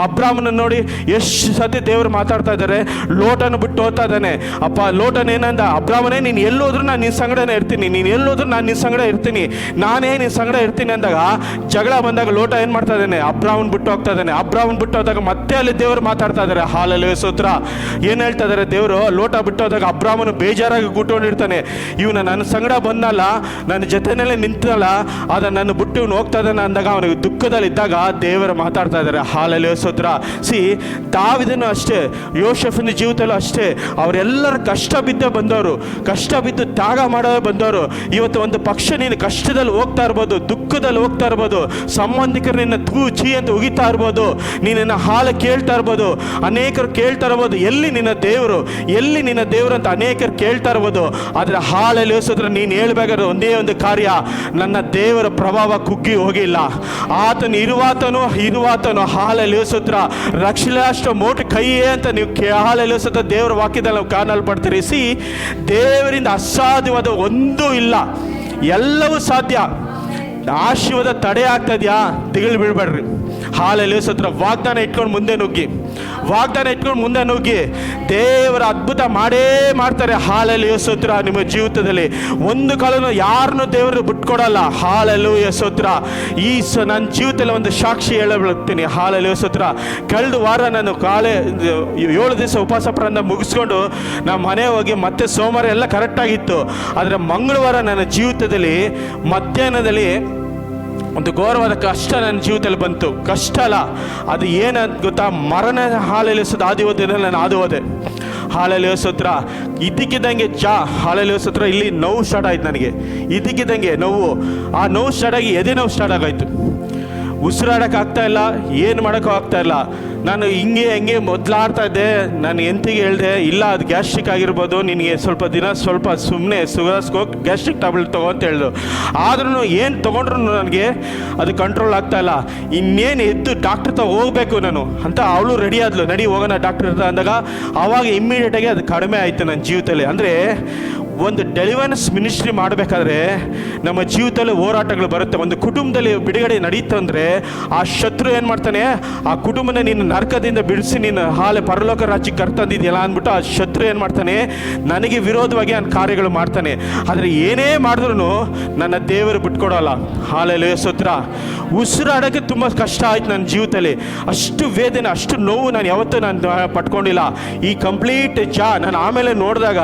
ಅಬ್ರಾಮನ ನೋಡಿ ಎಷ್ಟು ಸತಿ ದೇವರು ಮಾತಾಡ್ತಾ ಇದ್ದಾರೆ. ಲೋಟನ ಬಿಟ್ಟು ಹೋಗ್ತಾ ಇದ್ದಾನೆ. ಅಪ್ಪ ಲೋಟನ ಏನಂದ, ಅಬ್ರಾಮನೇ ನೀನು ಎಲ್ಲೋದ್ರೂ ನಾನು ನಿನ್ನ ಸಂಗಡನೇ ಇರ್ತೀನಿ, ನೀನು ಎಲ್ಲೋದ್ರೂ ನಾನು ನಿನ್ನ ಸಂಗಡ ಇರ್ತೀನಿ, ನಾನೇ ನಿನ್ನ ಸಂಗಡ ಇರ್ತೀನಿ ಅಂದಾಗ ಜಗಳ ಬಂದಾಗ ಲೋಟ ಏನು ಮಾಡ್ತಾ ಇದ್ದಾನೆ, ಅಬ್ರಾಮನ್ ಬಿಟ್ಟು ಹೋಗ್ತಾ ಇದ್ದಾನೆ. ಅಬ್ರಾಮನ್ ಬಿಟ್ಟು ಹೋದಾಗ ಮತ್ತೆ ಅಲ್ಲಿ ದೇವರು ಮಾತಾಡ್ತಾ ಇದ್ದಾರೆ. ಹಾಲೆಲ್ಲ ಸೂತ್ರ ಏನು ಹೇಳ್ತಾ ಇದ್ದಾರೆ ದೇವರು, ಲೋಟ ಬಿಟ್ಟು ಹೋದಾಗ ಅಬ್ರಾಮನು ಬೇಜಾರಾಗಿ ಕೂತ್ಕೊಂಡಿರ್ತಾನೆ. ಇವನು ನನ್ನ ಸಂಗಡ ಬಂದಲ್ಲ, ನನ್ನ ಜೊತೆನಲ್ಲೇ ನಿಂತಲ್ಲ, ಆದ ನನ್ನ ಬಿಟ್ಟು ಇವನು ಹೋಗ್ತಾ ಇದ್ದಾನೆ ಅಂದಾಗ ಅವನಿಗೆ ದುಃಖದಲ್ಲಿ ಇದ್ದಾಗ ದೇವರು ಮಾತಾಡ್ತಾ ಇದ್ದಾರೆ. ಹಾಲೆಲ್ಲ ಸೂತ್ರ ದಾವಿದನು ಅಷ್ಟೇ, ಯೋಸೇಫನ ಜೀವಿತಲ್ಲೂ ಅಷ್ಟೇ, ಅವರೆಲ್ಲರೂ ಕಷ್ಟ ಬಿದ್ದೇ ಬಂದವರು, ಕಷ್ಟ ಬಿದ್ದು ತ್ಯಾಗ ಮಾಡೋದೇ ಬಂದವರು. ಇವತ್ತು ಒಂದು ಪಕ್ಷ ನೀನು ಕಷ್ಟದಲ್ಲಿ ಹೋಗ್ತಾ ಇರ್ಬೋದು, ದುಃಖದಲ್ಲಿ ಹೋಗ್ತಾ ಇರ್ಬೋದು, ಸಂಬಂಧಿಕರು ನಿನ್ನ ಚೀ ಅಂತ ಉಗಿತಾ ಇರ್ಬೋದು, ನೀನಿನ್ನ ಹಾಲು ಕೇಳ್ತಾ ಇರ್ಬೋದು, ಅನೇಕರು ಕೇಳ್ತಾ ಇರ್ಬೋದು, ಎಲ್ಲಿ ನಿನ್ನ ದೇವರು ಅಂತ ಅನೇಕರು ಕೇಳ್ತಾ ಇರ್ಬೋದು. ಆದರೆ ಹಾಲೆಲ್ಲ ಯೋಸಿದ್ರೆ ನೀನು ಹೇಳ್ಬೇಕಾದ್ರೆ ಒಂದೇ ಒಂದು ಕಾರ್ಯ, ನನ್ನ ದೇವರ ಪ್ರಭಾವ ಕುಗ್ಗಿ ಹೋಗಿಲ್ಲ, ಆತನು ಇರುವಾತನು ಹಾಲೆಲ್ಲ ಯೋಸಿತ್ರ ರಕ್ಷಣೆ ಅಷ್ಟು ಮೋಟ ಕೈಯೇ ಅಂತ ನೀವು ಹಾಲೆಲ್ಲ ಯೋಸಿದ್ರೆ ದೇವರ ವಾಕ್ಯದಲ್ಲಿ ನಾವು ಕಾಣಲ್ಪಡ್ತೀರಿ. ದೇವರಿಂದ ಅಸಾಧ್ಯವಾದ ಒಂದೂ ಇಲ್ಲ, ಎಲ್ಲವೂ ಸಾಧ್ಯ. ಆಶೀರ್ವಾದ ತಡೆ ಆಗ್ತಾ ಇದೆಯಾ, ದಿಗಿಲು ಬೀಳ್ಬೇಡ್ರಿ. ಹಾಲೆಲ್ಲ ಸತ್ರ ವಾಗ್ದಾನ ಇಟ್ಕೊಂಡು ಮುಂದೆ ನುಗ್ಗಿ ದೇವರ ಅದ್ಭುತ ಮಾಡೇ ಮಾಡ್ತಾರೆ. ಹಾಲೆಲ್ಲ ಸತ್ರ ನಿಮ್ಮ ಜೀವಿತದಲ್ಲಿ ಒಂದು ಕಾಲನು ಯಾರನ್ನು ದೇವರು ಬಿಟ್ಕೊಡಲ್ಲ. ಹಾಲೆಲ್ಲ ಸತ್ರ ನನ್ನ ಜೀವಿತದಲ್ಲಿ ಒಂದು ಸಾಕ್ಷಿ ಹೇಳಬಿಡ್ತೀನಿ. ಹಾಲೆಲ್ಲ ಸತ್ರ ಕಳೆದ ವಾರ ನಾನು 7 ದಿವಸ ಉಪವಾಸ ಪ್ರಾರಂಭ ಮುಗಿಸ್ಕೊಂಡು ನಮ್ಮ ಮನೆ ಹೋಗಿ ಮತ್ತೆ ಸೋಮವಾರ ಎಲ್ಲ ಕರೆಕ್ಟಾಗಿತ್ತು. ಆದರೆ ಮಂಗಳವಾರ ನನ್ನ ಜೀವಿತದಲ್ಲಿ ಮಧ್ಯಾಹ್ನದಲ್ಲಿ ಒಂದು ಘೋರವಾದ ಕಷ್ಟ ನನ್ನ ಜೀವಿತದಲ್ಲಿ ಬಂತು. ಕಷ್ಟ ಅಲ್ಲ, ಅದು ಏನಂತ ಗೊತ್ತಾ, ಮರಣ ಹಾಲೆಲಿಸೋದು ಹಾದಿ ಹೋದ ನಾನು ಹಾದು ಹೋದೆ. ಹಾಲೆಲಿಸೋತ್ರ ಇದಕ್ಕಿದ್ದಂಗೆ ಹಾಲೆಲಿಸೋತ್ರ ಇಲ್ಲಿ ನೋವು ಸ್ಟಾರ್ಟ್ ಆಯ್ತು ನನಗೆ. ಇದಕ್ಕಿದ್ದಂಗೆ ನೋವು, ಆ ನೋವು ಸ್ಟಾರ್ಟ್ ಆಗಿ ಎದೆ ನೋವು ಸ್ಟಾರ್ಟ್ ಆಗೋಯ್ತು. ಉಸಿರಾಡೋಕೆ ಆಗ್ತಾ ಇಲ್ಲ, ಏನು ಮಾಡೋಕ್ಕೂ ಆಗ್ತಾ ಇಲ್ಲ. ನಾನು ಹೆಂಗೆ ಮೊದಲಾಡ್ತಾ ಇದ್ದೆ. ನಾನು ಎಂತಿಗೆ ಹೇಳಿದೆ, ಇಲ್ಲ ಅದು ಗ್ಯಾಸ್ಟ್ರಿಕ್ ಆಗಿರ್ಬೋದು, ನಿನಗೆ ಸ್ವಲ್ಪ ಸುಮ್ಮನೆ ಸುಗರ್ಸ್ಕೋಗಿ ಗ್ಯಾಸ್ಟ್ರಿಕ್ ಟ್ಯಾಬ್ಲೆಟ್ ತಗೋ ಅಂತ ಹೇಳಿದ್ರು. ಆದ್ರೂ ಏನು ತೊಗೊಂಡ್ರು ನನಗೆ ಅದು ಕಂಟ್ರೋಲ್ ಆಗ್ತಾ ಇಲ್ಲ. ಇನ್ನೇನು ಎದ್ದು ಡಾಕ್ಟ್ರ್ ಹತ್ರ ಹೋಗಬೇಕು ನಾನು ಅಂತ ಅವಳು ರೆಡಿ ಆದ್ಲು, ನಡಿ ಹೋಗೋಣ ಡಾಕ್ಟ್ರ್ ಹತ್ರ ಅಂದಾಗ ಆವಾಗ ಇಮ್ಮಿಡಿಯೇಟಾಗಿ ಅದು ಕಡಿಮೆ ಆಯಿತು ನನ್ನ ಜೀವಿತದಲ್ಲಿ. ಅಂದರೆ ಒಂದು ಡೆಲಿವರೆನ್ಸ್ ಮಿನಿಸ್ಟ್ರಿ ಮಾಡಬೇಕಾದ್ರೆ ನಮ್ಮ ಜೀವಿತದಲ್ಲಿ ಹೋರಾಟಗಳು ಬರುತ್ತೆ. ಒಂದು ಕುಟುಂಬದಲ್ಲಿ ಬಿಡುಗಡೆ ನಡೀತಂದರೆ ಆ ಶತ್ರು ಏನು ಮಾಡ್ತಾನೆ, ಆ ಕುಟುಂಬನ ನೀನು ನರಕದಿಂದ ಬಿಡಿಸಿ ನೀನು ಪರಲೋಕ ರಾಜ್ಯಕ್ಕೆ ಕರ್ತಂದಿದೆಯಲ್ಲ ಅಂದ್ಬಿಟ್ಟು ಆ ಶತ್ರು ಏನು ಮಾಡ್ತಾನೆ, ನನಗೆ ವಿರೋಧವಾಗಿ ಆ ಕಾರ್ಯಗಳು ಮಾಡ್ತಾನೆ. ಆದರೆ ಏನೇ ಮಾಡಿದ್ರು ನನ್ನ ದೇವರು ಬಿಟ್ಕೊಡೋಲ್ಲ. ಹಾಲೆಲೂಯಾ ಸ್ತೋತ್ರ. ಉಸಿರಾಡೋಕ್ಕೆ ತುಂಬ ಕಷ್ಟ ಆಯ್ತು ನನ್ನ ಜೀವಿತದಲ್ಲಿ. ಅಷ್ಟು ವೇದನೆ, ಅಷ್ಟು ನೋವು ನಾನು ಯಾವತ್ತೂ ಪಟ್ಕೊಂಡಿಲ್ಲ. ಈ ಕಂಪ್ಲೀಟ್ ನಾನು ಆಮೇಲೆ ನೋಡಿದಾಗ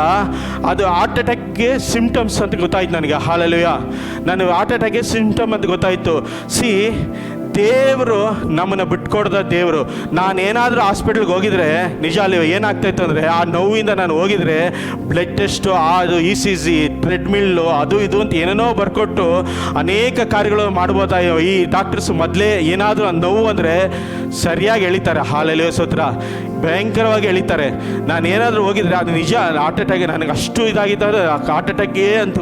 ಅದು ಹಾರ್ಟ್ ಅಟ್ಯಾಕ್ಗೆ ಸಿಂಪ್ಟಮ್ಸ್ ಅಂತ ಗೊತ್ತಾಯ್ತು ನನಗೆ. ಹಾಲೆಲೂಯಾ. ನಾನು ಹಾರ್ಟ್ ಅಟ್ಯಾಕ್ಗೆ ಸಿಂಪ್ಟಮ್ ಅಂತ ಗೊತ್ತಾಯಿತು. ದೇವರು ನಮ್ಮನ್ನು ಬಿಟ್ಕೊಡ್ದ ದೇವರು. ನಾನೇನಾದರೂ ಹಾಸ್ಪಿಟ್ಲಿಗೆ ಹೋಗಿದ್ರೆ ನಿಜ ಅಲ್ಲಿ ಏನಾಗ್ತಾಯಿತ್ತು ಅಂದರೆ, ಆ ನೋವಿಂದ ನಾನು ಹೋಗಿದ್ರೆ ಬ್ಲಡ್ ಟೆಸ್ಟು, ಅದು ECG, ಟ್ರೆಡ್ಮಿಲ್ಲು, ಅದು ಇದು ಅಂತ ಏನೇನೋ ಬರ್ಕೊಟ್ಟು ಅನೇಕ ಕಾರ್ಯಗಳು ಮಾಡ್ಬೋದ. ಈ ಡಾಕ್ಟರ್ಸ್ ಮೊದಲೇ ಏನಾದರೂ ನೋವು ಅಂದರೆ ಸರಿಯಾಗಿ ಎಳಿತಾರೆ. ಹಾಲೆಲೂಯಾ ಸ್ತೋತ್ರ. ಭಯಂಕರವಾಗಿ ಎಳಿತಾರೆ. ನಾನು ಏನಾದರೂ ಹೋಗಿದ್ರೆ ಅದು ನಿಜ ಹಾರ್ಟ್ ಅಟ್ಯಾಕ್, ನನಗೆ ಅಷ್ಟು ಇದಾಗಿದ್ದರೆ ಹಾರ್ಟ್ ಅಟ್ಯಾಕ್ಗೆ ಅಂತ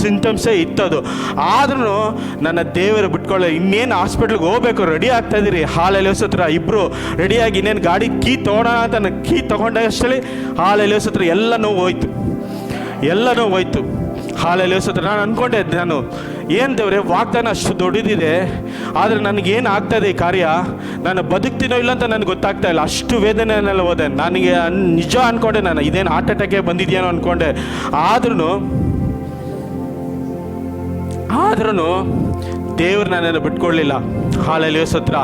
ಸಿಂಟಮ್ಸೇ ಇತ್ತದು. ಆದ್ರೂ ನನ್ನ ದೇವರು ಬಿಟ್ಕೊಳ್ಳೋ. ಇನ್ನೇನು ಹಾಸ್ಪಿಟ್ಲಿಗೆ ಹೋಗ್ಬೇಕು, ರೆಡಿ ಆಗ್ತಾ ಇದ್ದೀರಿ. ಹಾಲೆಲೂಯಾ ಸ್ತೋತ್ರ. ಇಬ್ಬರು ರೆಡಿಯಾಗಿ ಇನ್ನೇನು ಗಾಡಿ ಕೀ ತೊಗೊಳೋಣ ಅಂತ ನಾನು ಕೀ ತೊಗೊಂಡಷ್ಟೇ ಹಾಲೆಲೂಯಾ ಸ್ತೋತ್ರ ಎಲ್ಲ ನೋವು ಹೋಯ್ತು. ಹಾಲೆಲೂಯಾ ಸ್ತೋತ್ರ. ನಾನು ಅಂದ್ಕೊಂಡೆ, ನಾನು ಏನು ದೇವ್ರೆ ವಾಗ್ದಾನ ಅಷ್ಟು ದೊಡ್ಡದಿದೆ, ಆದರೆ ನನಗೇನು ಆಗ್ತಾಯಿದೆ ಈ ಕಾರ್ಯ, ನಾನು ಬದುಕ್ತೀನೋ ಇಲ್ಲ ಅಂತ ನನಗೆ ಗೊತ್ತಾಗ್ತಾ ಇಲ್ಲ. ಅಷ್ಟು ವೇದನೆಯನ್ನೆಲ್ಲ ಹೋದೆ. ನನಗೆ ನಿಜ ಅಂದ್ಕೊಂಡೆ, ನಾನು ಇದೇನು ಹಾರ್ಟ್ ಅಟ್ಯಾಕೇ ಬಂದಿದೆಯೇನೋ ಅಂದ್ಕೊಂಡೆ. ಆದ್ರೂ ದೇವ್ರು ನನ್ನನ್ನು ಬಿಟ್ಕೊಳ್ಳಿಲ್ಲ. ಹಾಲೆಲೂಯಾ ಸ್ತೋತ್ರ.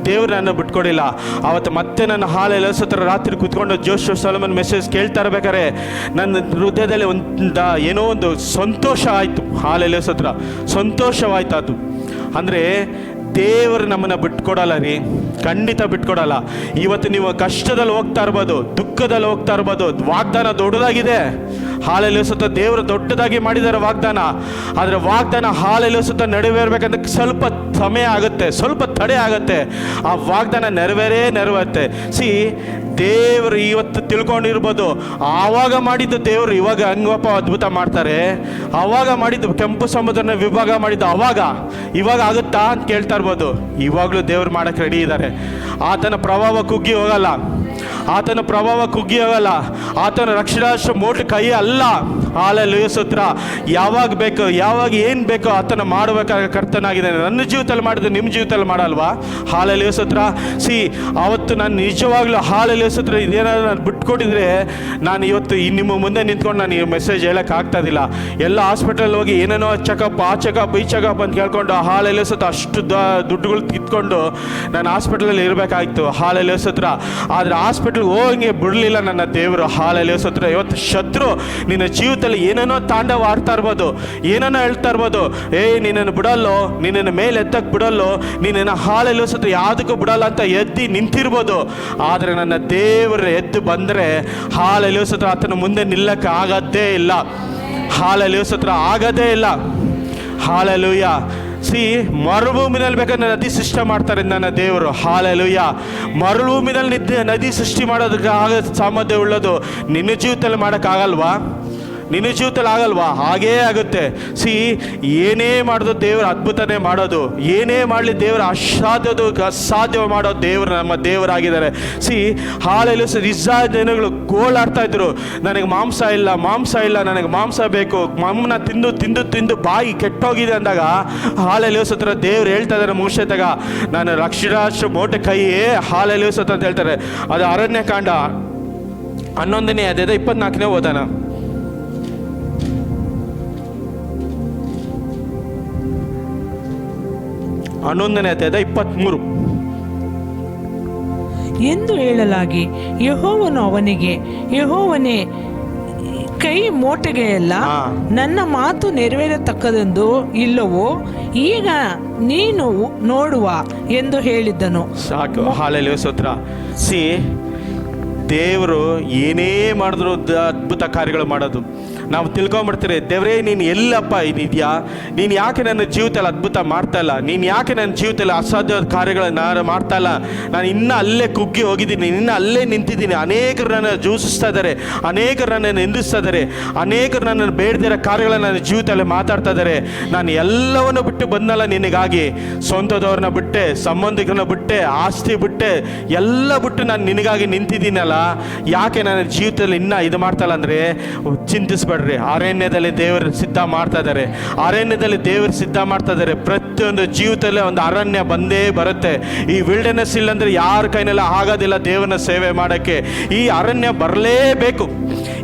ದೇವ್ರು ನನ್ನ ಬಿಟ್ಕೊಡಿಲ್ಲ. ಅವತ್ತು ಮತ್ತೆ ನನ್ನ ಹಾಲೆಲೂಯಾ ಸ್ತೋತ್ರ ರಾತ್ರಿ ಕೂತ್ಕೊಂಡು ಜೋಶ್ ಸೊಲೊಮನ್ ಮೆಸೇಜ್ ಕೇಳ್ತಾ ಇರ್ಬೇಕಾರೆ ನನ್ನ ಹೃದಯದಲ್ಲಿ ಏನೋ ಒಂದು ಸಂತೋಷ ಆಯಿತು. ಹಾಲೆಲೂಯಾ ಸ್ತೋತ್ರ. ಸಂತೋಷವಾಯ್ತು ಅದು. ಅಂದರೆ ದೇವರು ನಮ್ಮನ್ನು ಬಿಟ್ಕೊಡಲ್ಲ ರೀ, ಖಂಡಿತ ಬಿಟ್ಕೊಡಲ್ಲ. ಇವತ್ತು ನೀವು ಕಷ್ಟದಲ್ಲಿ ಹೋಗ್ತಾ ಇರ್ಬೋದು, ದುಃಖದಲ್ಲಿ ಹೋಗ್ತಾ ಇರ್ಬೋದು, ವಾಗ್ದಾನ ದೊಡ್ಡದಾಗಿದೆ. ಹಾಲೆಲೂಯಾ ಸ್ತೋತ್ರ. ದೇವರು ದೊಡ್ಡದಾಗಿ ಮಾಡಿದ್ದಾರೆ ವಾಗ್ದಾನ. ಆದರೆ ವಾಗ್ದಾನ ಹಾಲೆಲೂಯಾ ಸ್ತೋತ್ರ ನೆರವೇರ್ಬೇಕಂದ್ರೆ ಸ್ವಲ್ಪ ಸಮಯ ಆಗುತ್ತೆ, ಸ್ವಲ್ಪ ತಡೆ ಆಗುತ್ತೆ. ಆ ವಾಗ್ದಾನ ನೆರವೇರುತ್ತೆ. ದೇವರು ಇವತ್ತು ತಿಳ್ಕೊಂಡಿರ್ಬೋದು, ಆವಾಗ ಮಾಡಿದ್ದು ದೇವರು ಇವಾಗ ಹಂಗಪ್ಪ ಅದ್ಭುತ ಮಾಡ್ತಾರೆ. ಆವಾಗ ಮಾಡಿದ್ದು ಕೆಂಪು ಸಮುದ್ರನ ವಿಭಾಗ ಮಾಡಿದ್ದು ಇವಾಗ ಆಗುತ್ತಾ ಅಂತ ಕೇಳ್ತಾ ಇರ್ಬೋದು. ಇವಾಗಲೂ ದೇವ್ರು ಮಾಡಕ್ಕೆ ರೆಡಿ ಇದ್ದಾರೆ. ಆತನ ಪ್ರಭಾವ ಕುಗ್ಗಿ ಹೋಗಲ್ಲ. ಆತನ ರಕ್ಷಣಾಶ್ರ ಮೋಟ ಕೈ ಅಲ್ಲ. ಹಾಲೆಲೂಯಾ ಸ್ತೋತ್ರ. ಯಾವಾಗ ಬೇಕು, ಯಾವಾಗ ಏನು ಬೇಕೋ ಆತನ ಮಾಡಬೇಕಾದ ಕರ್ತನಾಗಿದ್ದಾನೆ. ನನ್ನ ಜೀವಿತದಲ್ಲಿ ಮಾಡಿದ್ದು ನಿಮ್ಮ ಜೀವಿತದಲ್ಲಿ ಮಾಡಲ್ವಾ? ಹಾಲೆಲೂಯಾ ಸ್ತೋತ್ರ. ಅವತ್ತು ನಾನು ನಿಜವಾಗ್ಲೂ ಹಾಲೆಲೂಯಾ ಸ್ತೋತ್ರ ಇದೇನಾದ್ರು ನಾನು ಬಿಟ್ಕೊಟ್ಟಿದ್ರೆ ನಾನು ಇವತ್ತು ನಿಮ್ಮ ಮುಂದೆ ನಿಂತ್ಕೊಂಡು ನಾನು ಈ ಮೆಸೇಜ್ ಹೇಳಕ್ಕೆ ಆಗ್ತಾಯಿಲ್ಲ. ಎಲ್ಲ ಹಾಸ್ಪಿಟಲ್ ಹೋಗಿ ಏನೇನೋ ಚೆಕಪ್, ಆ ಚೆಕಪ್, ಈ ಚೆಕಪ್ ಅಂತ ಕೇಳ್ಕೊಂಡು ಹಾಲೆಲೂಯಾ ಸ್ತೋತ್ರ ಅಷ್ಟು ದುಡ್ಡುಗಳು ಕಿತ್ಕೊಂಡು ನಾನು ಹಾಸ್ಪಿಟಲಲ್ಲಿ ಇರಬೇಕಾಯ್ತು. ಹಾಲೆಲೂಯಾ ಸ್ತೋತ್ರ. ಆದರೆ ಹಾಸ್ಪಿಟಲ್ಗೆ ಹೋಗಂಗೆ ಬಿಡಲಿಲ್ಲ ನನ್ನ ದೇವರು. ಹಾಲೆಲೂಯಾ ಸ್ತೋತ್ರ. ಇವತ್ತು ಶತ್ರು ನಿನ್ನ ಜೀವಿತದಲ್ಲಿ ಏನೇನೋ ತಾಂಡವ ಆಡ್ತಾ ಇರ್ಬೋದು, ಏನೇನೋ ಹೇಳ್ತಾ ಇರ್ಬೋದು. ನಿನ್ನನ್ನು ಬಿಡಲ್ಲೋ, ನಿನ್ನನ್ನು ಮೇಲೆ ಎತ್ತಕ್ಕೆ ಬಿಡಲ್ಲೋ, ನಿನ್ನನ್ನು ಹಾಲೆಲೂಯಾ ಸ್ತೋತ್ರ ಯಾವುದಕ್ಕೂ ಬಿಡಲ್ಲ ಅಂತ ಎದ್ದು ನಿಂತಿರ್ಬೋದು. ಆದರೆ ನನ್ನ ದೇವರು ಎದ್ದು ಬಂದರೆ ಹಾಲೆಲೂಯಾ ಸ್ತೋತ್ರ ಆತನ ಮುಂದೆ ನಿಲ್ಲಕ್ಕೆ ಆಗೋದೇ ಇಲ್ಲ. ಹಾಲೆಲೂಯಾ ಸ್ತೋತ್ರ. ಆಗೋದೇ ಇಲ್ಲ. ಹಾಲೆಲೂಯಾ. ಮರುಭೂಮಿನಲ್ಲಿ ಬೇಕಾದ್ರೆ ನದಿ ಸೃಷ್ಟಿ ಮಾಡ್ತಾರೆ ನನ್ನ ದೇವರು. ಹಾಲೆಲೂಯಾ. ಮರುಭೂಮಿನಲ್ಲಿ ನದಿ ಸೃಷ್ಟಿ ಮಾಡೋದಕ್ಕೆ ಸಾಮರ್ಥ್ಯ ಉಳ್ಳದು. ನಿನ್ನ ಜೀವಿತದಲ್ಲಿ ಮಾಡೋಕ್ಕಾಗಲ್ವಾ? ಹಾಗೇ ಆಗುತ್ತೆ. ಏನೇ ಮಾಡೋದು ದೇವರು ಅದ್ಭುತನೇ ಮಾಡೋದು. ಏನೇ ಮಾಡಲಿ ದೇವರು ಅಸಾಧ್ಯ ಮಾಡೋದು ದೇವರು ನಮ್ಮ ದೇವರಾಗಿದ್ದಾರೆ. ಹಾಲೆಲೂಯಾ. ಇಸ್ರಾಯೇಲ್ ಜನಗಳು ಗೋಳಾಡ್ತಾ ಇದ್ರು, ನನಗೆ ಮಾಂಸ ಇಲ್ಲ, ನನಗೆ ಮಾಂಸ ಬೇಕು, ಮಮ್ಮನ ತಿಂದು ಬಾಯಿ ಕೆಟ್ಟೋಗಿದೆ ಅಂದಾಗ ಹಾಲೆಲೂಯಾ ಸ್ತೋತ್ರ ದೇವ್ರು ಹೇಳ್ತಾ ಇದ್ದಾರೆ ಮೋಶೆತಾಗ, ನಾನು ರಕ್ಷಣಾಶ್ರ ಮೋಟ ಕೈ. ಹಾಲೆಲೂಯಾ ಸ್ತೋತ್ರ ಅಂತ ಹೇಳ್ತಾರೆ. ಅದು ಅರಣ್ಯಕಾಂಡ 11ನೇ ಅಧ್ಯಾಯ 24ನೇ ಓದಾನ. 11ನೇ ಅಧ್ಯಾಯ 23 ಎಂದು ಹೇಳಲಾಗಿ ಯೆಹೋವನು ಅವನಿಗೆ, ಯೆಹೋವನೇ ಕೈ ಮೋಟೆಗೆಯಲ್ಲ ಹಾ. ನನ್ನ ಮಾತು ನೆರವೇರತಕ್ಕದೆಂದು ಇಲ್ಲವೋ ಈಗ ನೀನು ನೋಡುವ ಎಂದು ಹೇಳಿದ್ದನು. ಸಾಕು. ಹಾಲೆಲೂಯ ಸ್ತೋತ್ರ. ಸಿ, ದೇವರು ಏನೇ ಮಾಡಿದ್ರು ಅದ್ಭುತ ಕಾರ್ಯಗಳು ಮಾಡೋದು ನಾವು ತಿಳ್ಕೊಂಬಿಡ್ತೀರಿ. ದೇವರೇ, ನೀನು ಎಲ್ಲಪ್ಪ ಇದೆಯಾ? ನೀನು ಯಾಕೆ ನನ್ನ ಜೀವಿತದಲ್ಲಿ ಅದ್ಭುತ ಮಾಡ್ತಾ ಇಲ್ಲ? ನೀನು ಯಾಕೆ ನನ್ನ ಜೀವಿತದಲ್ಲಿ ಅಸಾಧ್ಯವಾದ ಕಾರ್ಯಗಳನ್ನ ಮಾಡ್ತಾ ಇಲ್ಲ? ನಾನು ಇನ್ನೂ ಅಲ್ಲೇ ಕುಗ್ಗಿ ಹೋಗಿದ್ದೀನಿ, ಇನ್ನೂ ಅಲ್ಲೇ ನಿಂತಿದ್ದೀನಿ. ಅನೇಕರು ನನ್ನ ಜೂಸಿಸ್ತಾ ಇದ್ದಾರೆ, ಅನೇಕರು ನನ್ನನ್ನು ನಿಂದಿಸ್ತಾ ಇದ್ದಾರೆ, ಅನೇಕರು ನನ್ನನ್ನು ಬೇಡದಿರೋ ಕಾರ್ಯಗಳನ್ನ ನನ್ನ ಜೀವಿತದಲ್ಲಿ ಮಾತಾಡ್ತಾ ಇದ್ದಾರೆ. ನಾನು ಎಲ್ಲವನ್ನು ಬಿಟ್ಟು ಬಂದಲ್ಲ ನಿನಗಾಗಿ. ಸ್ವಂತದವ್ರನ್ನ ಬಿಟ್ಟೆ, ಸಂಬಂಧಿಕರನ್ನ ಬಿಟ್ಟೆ, ಆಸ್ತಿ ಬಿಟ್ಟೆ, ಎಲ್ಲ ಬಿಟ್ಟು ನಾನು ನಿನಗಾಗಿ ನಿಂತಿದ್ದೀನಲ್ಲ. ಯಾಕೆ ನನ್ನ ಜೀವಿತದಲ್ಲಿ ಇನ್ನೂ ಇದು ಮಾಡ್ತಾ ಇಲ್ಲ ಅಂದರೆ ಚಿಂತಿಸ್ಬೇಡ್ರಿ. ಅರಣ್ಯದಲ್ಲಿ ದೇವರು ಸಿದ್ಧ ಮಾಡ್ತಾ ಇದ್ದಾರೆ, ಅರಣ್ಯದಲ್ಲಿ ದೇವರು ಸಿದ್ಧ ಮಾಡ್ತಾ ಇದ್ದಾರೆ. ಪ್ರತಿಯೊಂದು ಜೀವಿತದಲ್ಲಿ ಒಂದು ಅರಣ್ಯ ಬಂದೇ ಬರುತ್ತೆ. ಈ ವಿಲ್ಡರ್ನೆಸ್ ಇಲ್ಲಾಂದ್ರೆ ಯಾರ ಕೈನೆಲ್ಲ ಆಗೋದಿಲ್ಲ ದೇವರನ್ನ ಸೇವೆ ಮಾಡೋಕ್ಕೆ. ಈ ಅರಣ್ಯ ಬರಲೇಬೇಕು,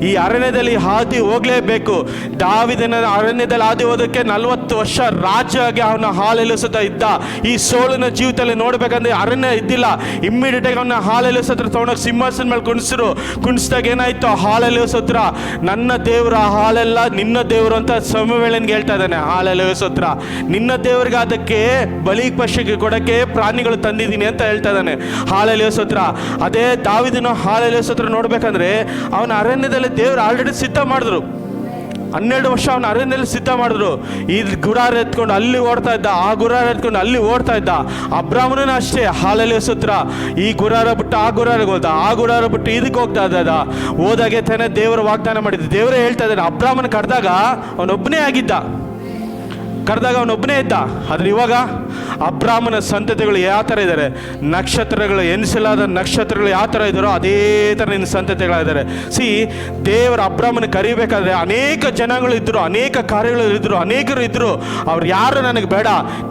ಈ ಅರಣ್ಯದಲ್ಲಿ ಹಾದಿ ಹೋಗಲೇಬೇಕು. ದಾವೀದನ ಅರಣ್ಯದಲ್ಲಿ ಹಾದಿ ಹೋದಕ್ಕೆ 40 ವರ್ಷ ರಾಜಾಗಿ ಅವನ ಹಾಲೆಲಿಸುತ್ತ ಇದ್ದ. ಈ ಸೋಲನ ಜೀವಿತದಲ್ಲಿ ನೋಡ್ಬೇಕಂದ್ರೆ ಅರಣ್ಯ ಇದ್ದಿಲ್ಲ. ಇಮ್ಮಿಡಿಯೇಟ್ ಆಗಿ ಅವನ ಹಾಲೆಲಿಸತ್ರ ತಗೊಂಡೋಗಿ ಸಿಂಹಾಸನ ಮೇಲೆ ಕುಣಿಸಿದಾಗ ಏನಾಯ್ತು? ಹಾಲೆಲಿಸತ್ರ ನನ್ನ ದೇವರ ಹಾಲೆಲ್ಲ ನಿನ್ನ ದೇವರು ಅಂತ ಸಮವೇಳನ್ಗೆ ಹೇಳ್ತಾ ಇದ್ದಾನೆ. ಹಾಲೆಲಿಸತ್ರ ನಿನ್ನ ದೇವರಿಗೆ ಅದಕ್ಕೆ ಬಲಿ ಪಶುಗೆ ಕೊಡಕ್ಕೆ ಪ್ರಾಣಿಗಳು ತಂದಿದ್ದೀನಿ ಅಂತ ಹೇಳ್ತಾ ಇದ್ದಾನೆ. ಹಾಲೆಲಿಸತ್ರ ಅದೇ ದಾವೀದನ ಹಾಲೆಲಿಸತ್ರ ನೋಡ್ಬೇಕಂದ್ರೆ ಅವನ ಅರಣ್ಯದಲ್ಲಿ ದೇವರು ಆಲ್ರೆಡಿ ಸಿದ್ಧ ಮಾಡಿದ್ರು. 12 ವರ್ಷ ಅವನ ಅರಣ್ಯದಲ್ಲಿ ಸಿದ್ಧ ಮಾಡಿದ್ರು. ಈ ಗುಡಾರ ಎತ್ಕೊಂಡು ಅಲ್ಲಿ ಓಡ್ತಾ ಇದ್ದ, ಆ ಗುರಾರ ಎತ್ಕೊಂಡು ಅಲ್ಲಿ ಓಡ್ತಾ ಇದ್ದ. ಅಬ್ರಾಹ್ಮಣನ ಅಷ್ಟೇ. ಹಾಲೆಲೂಯ ಸ್ತೋತ್ರ. ಈ ಗುರಾರ ಬಿಟ್ಟು ಆ ಗುರಾರಿಗೆ ಹೋದ, ಆ ಗುರಾರ ಬಿಟ್ಟು ಇದಕ್ಕೆ ಹೋಗ್ತಾ ಇದ್ದ. ಹೋದಾಗೆ ತಾನೇ ದೇವರು ವಾಗ್ದಾನ ಮಾಡಿದ್ದು. ದೇವರೇ ಹೇಳ್ತಾ ಇದ್ದಾನೆ, ಅಬ್ರಾಹ್ಮಣ ಕರೆದಾಗ ಅವನೊಬ್ಬನೇ ಆಗಿದ್ದ, ಕರೆದಾಗ ಅವನೊಬ್ಬನೇ ಇದ್ದ. ಆದ್ರೆ ಇವಾಗ ಅಬ್ರಾಹ್ಮನ ಸಂತತಿಗಳು ಯಾವ ಥರ ಇದ್ದಾರೆ? ನಕ್ಷತ್ರಗಳು, ಎನಿಸಲಾದ ನಕ್ಷತ್ರಗಳು ಯಾವ ಥರ ಇದ್ದಾರೋ ಅದೇ ಥರ ನಿನ್ನ ಸಂತತಿಗಳಿದ್ದಾರೆ. ಸಿ, ದೇವರ ಅಬ್ರಾಹ್ಮನ ಕರಿಬೇಕಾದ್ರೆ ಅನೇಕ ಜನಗಳು ಇದ್ದರು, ಅನೇಕ ಕಾರ್ಯಗಳು ಇದ್ದರು, ಅನೇಕರು ಇದ್ದರು. ಅವ್ರು ಯಾರು ನನಗೆ ಬೇಡ,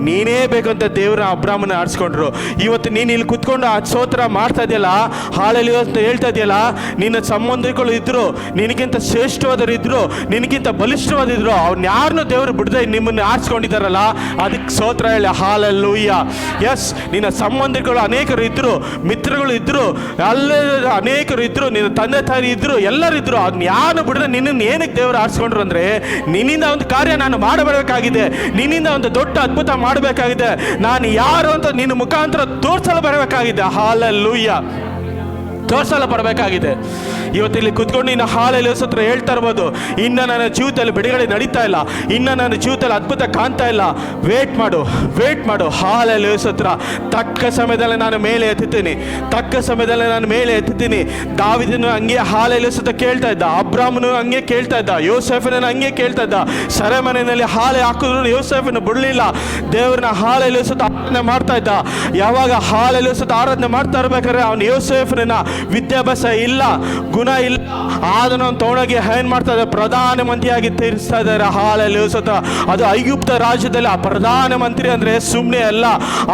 ನೀನೇ ಬೇಕಂತ ದೇವರ ಅಬ್ರಾಹ್ಮನ ಆಡಿಸ್ಕೊಂಡ್ರು. ಇವತ್ತು ನೀನು ಇಲ್ಲಿ ಕುತ್ಕೊಂಡು ಆ ಸ್ತೋತ್ರ ಮಾಡ್ತಾ ಇದೆಯಲ್ಲ, ಹಾಳಲ್ಲಿ ಹೇಳ್ತಾ ಇದೆಯಲ್ಲ, ನಿನ್ನ ಸಂಬಂಧಿಗಳು ಇದ್ದರು, ನಿನಗಿಂತ ಶ್ರೇಷ್ಠವಾದರು ಇದ್ದರು, ನಿನಗಿಂತ ಬಲಿಷ್ಠವಾದಿದ್ರು. ಅವ್ರನ್ನ ಯಾರನ್ನೂ ದೇವರು ಬಿಡದೆ ನಿಮ್ಮನ್ನು ಆರಿಸ್ಕೊಂಡಿದ್ದಾರಲ್ಲ, ಅದಕ್ಕೆ ಸ್ತೋತ್ರ ಹೇಳಿ. ಹಾಲೆಲೂಯ. ಎಸ್, ನಿನ್ನ ಸಂಬಂಧಿಗಳು ಅನೇಕರು ಇದ್ದರು, ಮಿತ್ರಗಳು ಇದ್ದರು, ಅಲ್ಲೇ ಅನೇಕರು ಇದ್ದರು, ನಿನ್ನ ತಂದೆ ತಾಯಿ ಇದ್ದರು, ಎಲ್ಲರೂ ಇದ್ದರು. ಅದನ್ನ ಯಾರು ಬಿಡದೆ ನಿನ್ನನ್ನು ಏನಕ್ಕೆ ದೇವರು ಆರಿಸ್ಕೊಂಡ್ರು ಅಂದರೆ, ನಿನ್ನಿಂದ ಒಂದು ಕಾರ್ಯ ನಾನು ಮಾಡಬೇಕಾಗಿದೆ, ನಿನ್ನಿಂದ ಒಂದು ದೊಡ್ಡ ಅದ್ಭುತ ಮಾಡಬೇಕಾಗಿದೆ, ನಾನು ಯಾರು ಅಂತ ನಿನ್ನ ಮುಖಾಂತರ ತೋರಿಸಲು ಬರಬೇಕಾಗಿದೆ. ಹಾಲೆಲೂಯ. ತೋರಿಸಲು ಬರಬೇಕಾಗಿದೆ. ಇವತ್ತಿಲ್ಲಿ ಕುತ್ಕೊಂಡು ನಿನ್ನ ಹಾಲೆಲೂಯ ಸ್ತೋತ್ರ ಹೇಳ್ತಾ ಇರ್ಬೋದು, ಇನ್ನು ನನ್ನ ಜೀವಿತದಲ್ಲಿ ಬಿಡುಗಡೆ ನಡೀತಾ ಇಲ್ಲ, ಇನ್ನು ನನ್ನ ಜೀವಿತದಲ್ಲಿ ಅದ್ಭುತ ಕಾಣ್ತಾ ಇಲ್ಲ. ವೇಟ್ ಮಾಡು, ವೇಟ್ ಮಾಡು. ಹಾಲೆಲೂಯ ಸ್ತೋತ್ರ. ತಕ್ಕ ಸಮಯದಲ್ಲಿ ನಾನು ಮೇಲೆ ಎತ್ತುತ್ತೀನಿ, ತಕ್ಕ ಸಮಯದಲ್ಲಿ ನಾನು ಮೇಲೆ ಎತ್ತುತ್ತೀನಿ. ದಾವೀದನು ಹಂಗೆ ಹಾಲೆಲೂಯ ಸ್ತೋತ್ರ ಕೇಳ್ತಾ ಇದ್ದ, ಅಬ್ರಾಹ್ಮನು ಹಂಗೆ ಕೇಳ್ತಾ ಇದ್ದ, ಯೋಸೇಫನ ಹಂಗೆ ಕೇಳ್ತಾ ಇದ್ದ. ಸೆರೆಮನೆಯಲ್ಲಿ ಹಾಲೆ ಹಾಕಿದ್ರು ಯೋಸೇಫನ ಬಿಡಲಿಲ್ಲ. ದೇವ್ರನ್ನ ಹಾಲೆಲೂಯ ಸ್ತೋತ್ರ ಆರಾಧನೆ ಮಾಡ್ತಾ ಇದ್ದ. ಯಾವಾಗ ಹಾಲೆಲೂಯ ಸ್ತೋತ್ರ ಆರಾಧನೆ ಮಾಡ್ತಾ ಇರ್ಬೇಕಾದ್ರೆ ಅವನು ಯೋಸೇಫನ ವಿದ್ಯಾಭ್ಯಾಸ ಇಲ್ಲ, ಗುಣ ಇಲ್ಲ, ಅದನ್ನು ತಗೊಂಡೋಗಿ ಏನ್ ಮಾಡ್ತಾ ಇದ್ದಾರೆ? ಪ್ರಧಾನಮಂತ್ರಿಯಾಗಿ ತೀರಿಸ್ತಾ ಇದ್ದಾರೆ. ಹಾಲೆಲೂಯ ಸ್ತೋತ್ರ. ಅದು ಐಗುಪ್ತ ರಾಜ್ಯದಲ್ಲಿ ಆ ಪ್ರಧಾನಮಂತ್ರಿ ಅಂದ್ರೆ ಸುಮ್ಮನೆ ಅಲ್ಲ.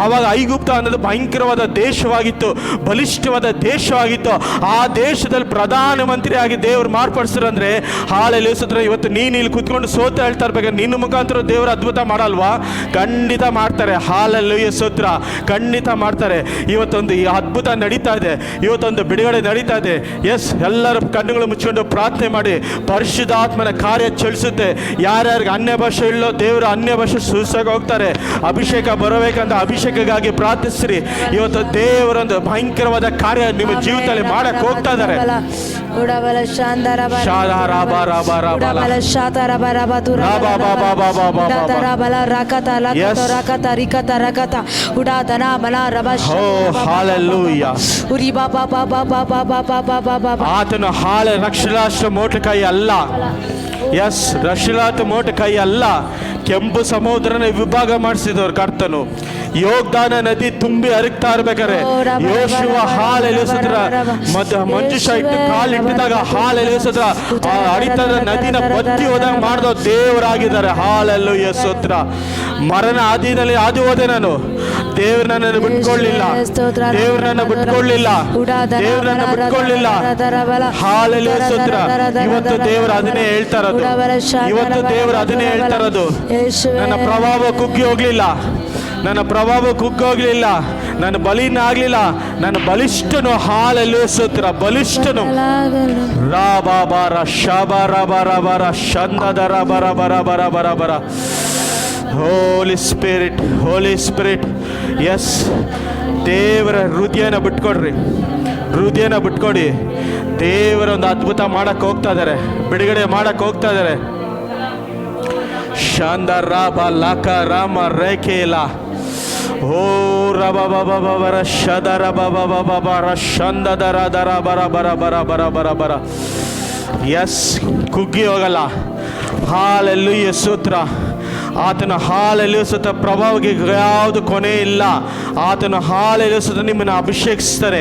ಆವಾಗ ಐಗುಪ್ತ ಅನ್ನೋದು ಭಯಂಕರವಾದ ದೇಶವಾಗಿತ್ತು, ಬಲಿಷ್ಠವಾದ ದೇಶವಾಗಿತ್ತು. ಆ ದೇಶದಲ್ಲಿ ಪ್ರಧಾನಮಂತ್ರಿಯಾಗಿ ದೇವರು ಮಾರ್ಪಡಿಸಿದ್ರು ಅಂದ್ರೆ ಹಾಲೆಲೂಯ ಸ್ತೋತ್ರ. ಇವತ್ತು ನೀನು ಇಲ್ಲಿ ಕುತ್ಕೊಂಡು ಸೋತ ಹೇಳ್ತಾ ಇರ್ಬೇಕಾದ್ರೆ ನಿನ್ನ ಮುಖಾಂತರ ದೇವರು ಅದ್ಭುತ ಮಾಡಲ್ವಾ? ಖಂಡಿತ ಮಾಡ್ತಾರೆ. ಹಾಲೆಲೂಯ ಸ್ತೋತ್ರ. ಖಂಡಿತ ಮಾಡ್ತಾರೆ. ಇವತ್ತೊಂದು ಈ ಅದ್ಭುತ ನಡೀತಾ ಇದೆ, ಇವತ್ತೊಂದು ಬಿಡುಗಡೆ ನಡೀತಾ ಇದೆ. ಎಸ್, ಎಲ್ಲರ ಕಣ್ಣುಗಳು ಮುಚ್ಕೊಂಡು ಪ್ರಾರ್ಥನೆ ಮಾಡಿ. ಪರಿಶುದ್ಧಾತ್ಮನ ಕಾರ್ಯ ಚಲಿಸುತ್ತೆ. ಯಾರ್ಯಾರಿಗೆ ಅನ್ಯ ಭಾಷೆ ಇಲ್ಲೋ ದೇವರು ಅನ್ಯ ಭಾಷೆ ಸೂಚಿಸಾಗಿ ಹೋಗ್ತಾರೆ. ಅಭಿಷೇಕ ಬರಬೇಕಂತ ಅಭಿಷೇಕಗಾಗಿ ಪ್ರಾರ್ಥಿಸ್ರಿ. ಇವತ್ತು ದೇವರೊಂದು ಭಯಂಕರವಾದ ಕಾರ್ಯ ನಿಮ್ಮ ಜೀವಿತದಲ್ಲಿ ಮಾಡಕ್ ಹೋಗ್ತಾ ಇದ್ದಾರೆ. ಆತನು ಹಾಳೆ ರಕ್ಷಲಾಷ್ಟ ಮೋಟಕಾಯಿ ಅಲ್ಲ. ಎಸ್, ರಕ್ಷಲಾತ ಮೋಟಕಾಯಿ ಅಲ್ಲ. ಕೆಂಪು ಸಮುದ್ರನ ವಿಭಾಗ ಮಾಡಿಸಿದವರು ಕರ್ತನು. ಯೋಗ್ದಾನ ನದಿ ತುಂಬಿ ಹರಿಕ್ತಾ ಇರ್ಬೇಕಾರೆ ಯೋಶುವ ಹಾಲೆಲಿಸಿದ್ರ ಮಂಜುಷ ಇಟ್ಟು ಕಾಲಿಟ್ಟಿದಾಗ ಹಾಲೆಲಿಸಿದ್ರ ಆ ಹರಿತದ ನದಿನ ಬತ್ತಿ ಹೋದಾಗ ಮಾಡಿದ ದೇವರಾಗಿದ್ದಾರೆ. ಹಾಲೆಲೂಯ ಸ್ತೋತ್ರ. ಮರಣ ಆದಿನಲ್ಲಿ ಹಾದು ಹೋದೆ ನಾನು, ದೇವ್ರ ನನ್ನನ್ನು ಬಿಟ್ಕೊಳ್ಳಿಲ್ಲ, ದೇವ್ರ ನನ್ನ ಬಿಟ್ಕೊಳ್ಳಿಲ್ಲ, ದೇವ್ರ ನನ್ನ ಬಿಟ್ಕೊಳ್ಳಿಲ್ಲ. ಹಾಲೆಲೂಯ ಸ್ತೋತ್ರ. ಇವತ್ತು ದೇವರು ಅದನ್ನೇ ಹೇಳ್ತಾ ಇರೋದು, ಇವತ್ತು ದೇವರು ಅದನ್ನೇ ಹೇಳ್ತಾ ಇರೋದು. ನನ್ನ ಪ್ರಭಾವ ಕುಗ್ಗಿ ಹೋಗ್ಲಿಲ್ಲ, ನನ್ನ ಪ್ರಭಾವ ಕುಗ್ಗೋಗ್ಲಿಲ್ಲ, ನನ್ನ ಬಲಿನ ಆಗ್ಲಿಲ್ಲ, ನನ್ನ ಬಲಿಷ್ಠನು. ಹಾಲೆಲೂಯ ಸ್ತೋತ್ರ. ಬಲಿಷ್ಠನು. ರಾ ಬಾ ಬಾರ ಶಬ ರಬ ರಬ ರ ಶಂದದ ರಬ ರಬ ರಬ ರಬ ರಬ ರ. ಹೋಲಿ ಸ್ಪಿರಿಟ್, ಹೋಲಿ ಸ್ಪಿರಿಟ್. ಎಸ್, ದೇವರ ಹೃದಯನ ಬಿಟ್ಕೊಡ್ರಿ, ಹೃದಯನ ಬಿಟ್ಕೊಡಿ. ದೇವರ ಒಂದು ಅದ್ಭುತ ಮಾಡಕ್ಕೆ ಹೋಗ್ತಾ ಇದ್ದಾರೆ, ಬಿಡುಗಡೆ ಮಾಡಕ್ಕೆ ಹೋಗ್ತಾ ಇದ್ದಾರೆ. ಶಾಂದ ರಾಬ ಲಾಕ ರಾಮ ರೇಖೇಲ ಓ ರಬ ಬಬ ಬರ ಶದರ ಬಬ ಬಬ ಬರ ಶಂದ ದರ ದರ ಬರ ಬರ ಬರ ಬರ ಬರ ಬರ. ಎಸ್, ಕುಗ್ಗಿ ಹೋಗಲ್ಲ. ಹಾಲೆಲೂಯ ಸ್ತೋತ್ರ. ಆತನ ಹಾಲೆಲೂಯ ಸ್ತೋತ್ರ. ಪ್ರಭಾವಕ್ಕೆ ಯಾವುದು ಕೊನೆ ಇಲ್ಲ. ಆತನ ಹಾಲೆಲೂಯ ಸ್ತೋತ್ರ ನಿಮ್ಮನ್ನು ಅಭಿಷೇಕಿಸ್ತಾರೆ.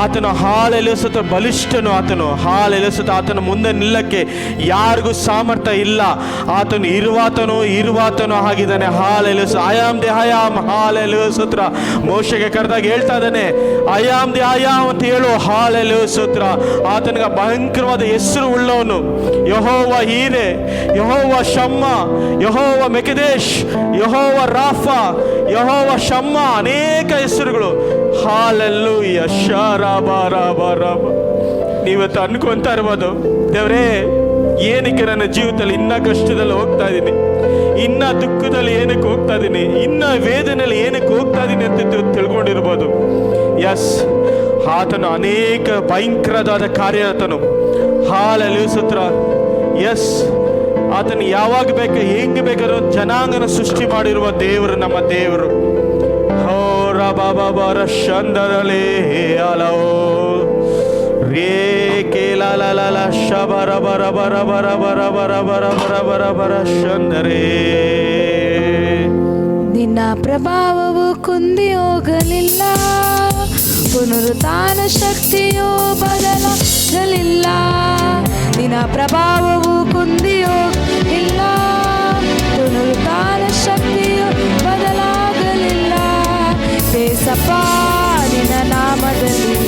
ಆತನ ಹಾಲೆಲೂಯ ಸ್ತೋತ್ರ. ಬಲಿಷ್ಠನು ಆತನು. ಹಾಲೆಲೂಯ ಸ್ತೋತ್ರ. ಆತನ ಮುಂದೆ ನಿಲ್ಲಕ್ಕೆ ಯಾರಿಗೂ ಸಾಮರ್ಥ್ಯ ಇಲ್ಲ. ಆತನು ಇರುವಾತನು ಆಗಿದ್ದಾನೆ. ಹಾಲೆಲೂಯ ಸ್ತೋತ್ರ. I am the I am. Hallelujah ಸ್ತೋತ್ರ. ಮೋಶೆಗೆ ಕರೆದಾಗ ಹೇಳ್ತಾ ಇದ್ದಾನೆ, I am the I am ಅಂತ ಹೇಳು. ಹಾಲೆಲೂಯ ಸ್ತೋತ್ರ. ಆತನಿಗೆ ಭಯಂಕರವಾದ ಹೆಸರು ಉಳ್ಳವನು. ಯೆಹೋವ ಹೀರೆ, ಯೆಹೋವ ಶಮ್ಮ, ಯೆಹೋವ ಮೆಕೆದೇಶ್, ಯೆಹೋವ ರಾಫಾ, ಯೆಹೋವ ಶಮ್ಮ, ಅನೇಕ ಹೆಸರುಗಳು. ಹಾಲೆಲೂಯ ಶರಬರಬರ. ನೀವತ್ತು ಅನ್ಕೊಂತಾ ಇರ್ಬೋದು, ದೇವರೇ ಏನಕ್ಕೆ ನನ್ನ ಜೀವಿತದಲ್ಲಿ ಇನ್ನ ಕಷ್ಟದಲ್ಲಿ ಹೋಗ್ತಾ ಇದ್ದೀನಿ, ಇನ್ನ ದುಃಖದಲ್ಲಿ ಏನಕ್ಕೆ ಹೋಗ್ತಾ ಇದ್ದೀನಿ, ಇನ್ನ ವೇದನೆಯಲ್ಲಿ ಏನಕ್ಕೆ ಹೋಗ್ತಾ ಇದ್ದೀನಿ ಅಂತ ತಿಳ್ಕೊಂಡಿರ್ಬೋದು. ಎಸ್, ಆತನು ಅನೇಕ ಭಯಂಕರವಾದ ಕಾರ್ಯತನು. ಹಾಲೆಲೂಯ ಸ್ತೋತ್ರ. ಎಸ್, ಆತನು ಯಾವಾಗ ಬೇಕು, ಹೆಂಗೆ ಬೇಕಾದ್ರೂ ಜನಾಂಗನ ಸೃಷ್ಟಿ ಮಾಡಿರುವ ದೇವರು ನಮ್ಮ ದೇವರು. ಹೋ ರಬರ ಶಂದರಲೇ ಅಲೋ ರೇ ಕೇಲ ಶಬರ ಬರ ಬರ ಬರ ಬರ ಬರ ಬರ ಬರ ಬರ ಬರ ಶಂದರೇ. ನಿನ್ನ ಪ್ರಭಾವವು ಕುಂದಿ ಹೋಗಲಿಲ್ಲ, ಪುನರುತ್ಥಾನ ಶಕ್ತಿಯು ಬದಲಾಗಲಿಲ್ಲ. ನಿನ್ನ ಪ್ರಭಾವವು ಕುಂದಿ ಹೋಗಲಿಲ್ಲ, ಪುನರುತ್ಥಾನ ಶಕ್ತಿಯು ಬದಲಾಗಲಿಲ್ಲ. ಏಸಪ್ಪ, ನಿನ್ನ ನಾಮದಲ್ಲಿ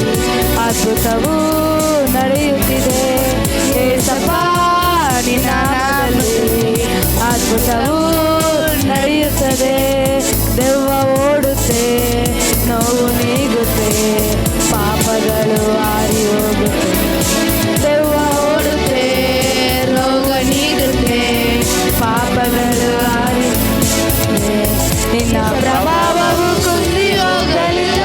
ಅದ್ಭುತವು ನಡೆಯುತ್ತಿದೆ. ಏಸಪ್ಪ, ನಿನ್ನ ನಾಮದಲ್ಲಿ ಅದ್ಭುತವು ನಡೆಯುತ್ತದೆ. ದೆವ್ವ ಓಡುತ್ತೆ, ನೋವು ನೀಗುತ್ತೆ, ಪಾಪಗಳು ಹಾರಿ ಹೋಗುತ್ತೆ. ದೆವ್ವ ಓಡುತ್ತೆ, ರೋಗ ನೀಗುತ್ತೆ, ಪಾಪಗಳು ಹಾರಿ ಹೋಗುತ್ತೆ. ನಿನ್ನ ಪ್ರಭಾವವು ಕುಂದಿ ಹೋಗಲಿಲ್ಲ,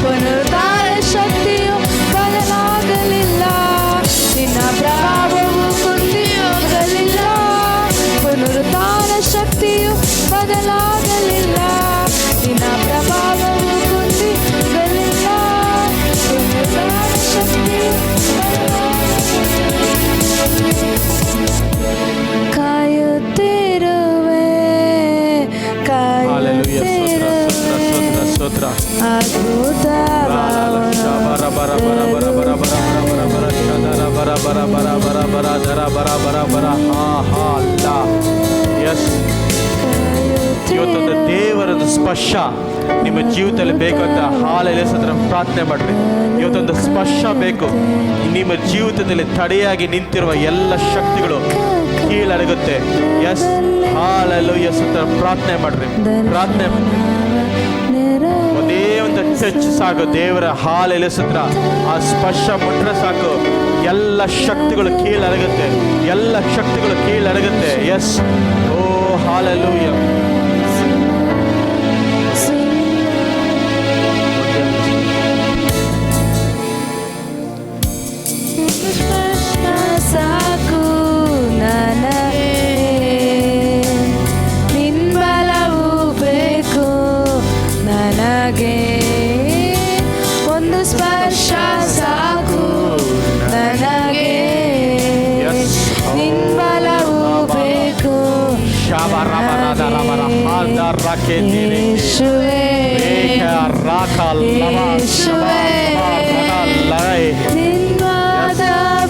ಪುನರುತ್ಥಾನ ಶಕ್ತಿಯು ಬದಲಾಗಲಿಲ್ಲ. ನಿನ್ನ ಪ್ರಭಾವವು ಕುಂದಿ ಹೋಗಲಿಲ್ಲ, ಪುನರುತ್ಥಾನ ಶಕ್ತಿಯು ಬದಲಾಗಲಿಲ್ಲ. ನಿನ್ನ ಪ್ರಭಾವವು ಕುಂದಿ ಹೋಗಲಿಲ್ಲ, ಪುನರುತ್ಥಾನ ಶಕ್ತಿಯು ಕಾಯುತ್ತಿರುವೆ, ಕಾಯುತ್ತಿರುವೆ. ಅದ್ಭುತ ಇವತ್ತೊಂದು ದೇವರದ ಸ್ಪರ್ಶ ನಿಮ್ಮ ಜೀವಿತದಲ್ಲಿ ಬೇಕಂತ ಹಾಲೆಲೂಯ ಸ್ತೋತ್ರ ಪ್ರಾರ್ಥನೆ ಮಾಡ್ರಿ. ಇವತ್ತೊಂದು ಸ್ಪರ್ಶ ಬೇಕು. ನಿಮ್ಮ ಜೀವಿತದಲ್ಲಿ ತಡೆಯಾಗಿ ನಿಂತಿರುವ ಎಲ್ಲ ಶಕ್ತಿಗಳು ಕೀಳಡಗುತ್ತೆ. ಎಸ್, ಹಾಲೆಲೂಯ ಸ್ತೋತ್ರ ಪ್ರಾರ್ಥನೆ ಮಾಡ್ರಿ, ಪ್ರಾರ್ಥನೆ ಮಾಡ್ರಿ. ಒಂದೇ ಒಂದು ಟಚ್ ಸಾಕು. ದೇವರ ಹಾಲೆಲೂಯ ಸ್ತೋತ್ರ. ಆ ಸ್ಪರ್ಶ ಮುಟ್ರೆ ಸಾಕು, ಎಲ್ಲ ಶಕ್ತಿಗಳು ಕೀಳಡಗುತ್ತೆ, ಎಲ್ಲ ಶಕ್ತಿಗಳು ಕೀಳಡಗುತ್ತೆ. ಎಸ್, ಓ ಹಾಲೆಲೂಯ. ಸಾಕು ನನಗೆ, ನಿನ್ಬಲವು ಬೇಕು ನನಗೆ. ಒಂದು ಸ್ಪರ್ಶ ಸಾಕು ನನಗೆ, ನಿನ್ಬಲವು ಬೇಕು ಯೇಸುವೇ, ನಿನ್ವಾದ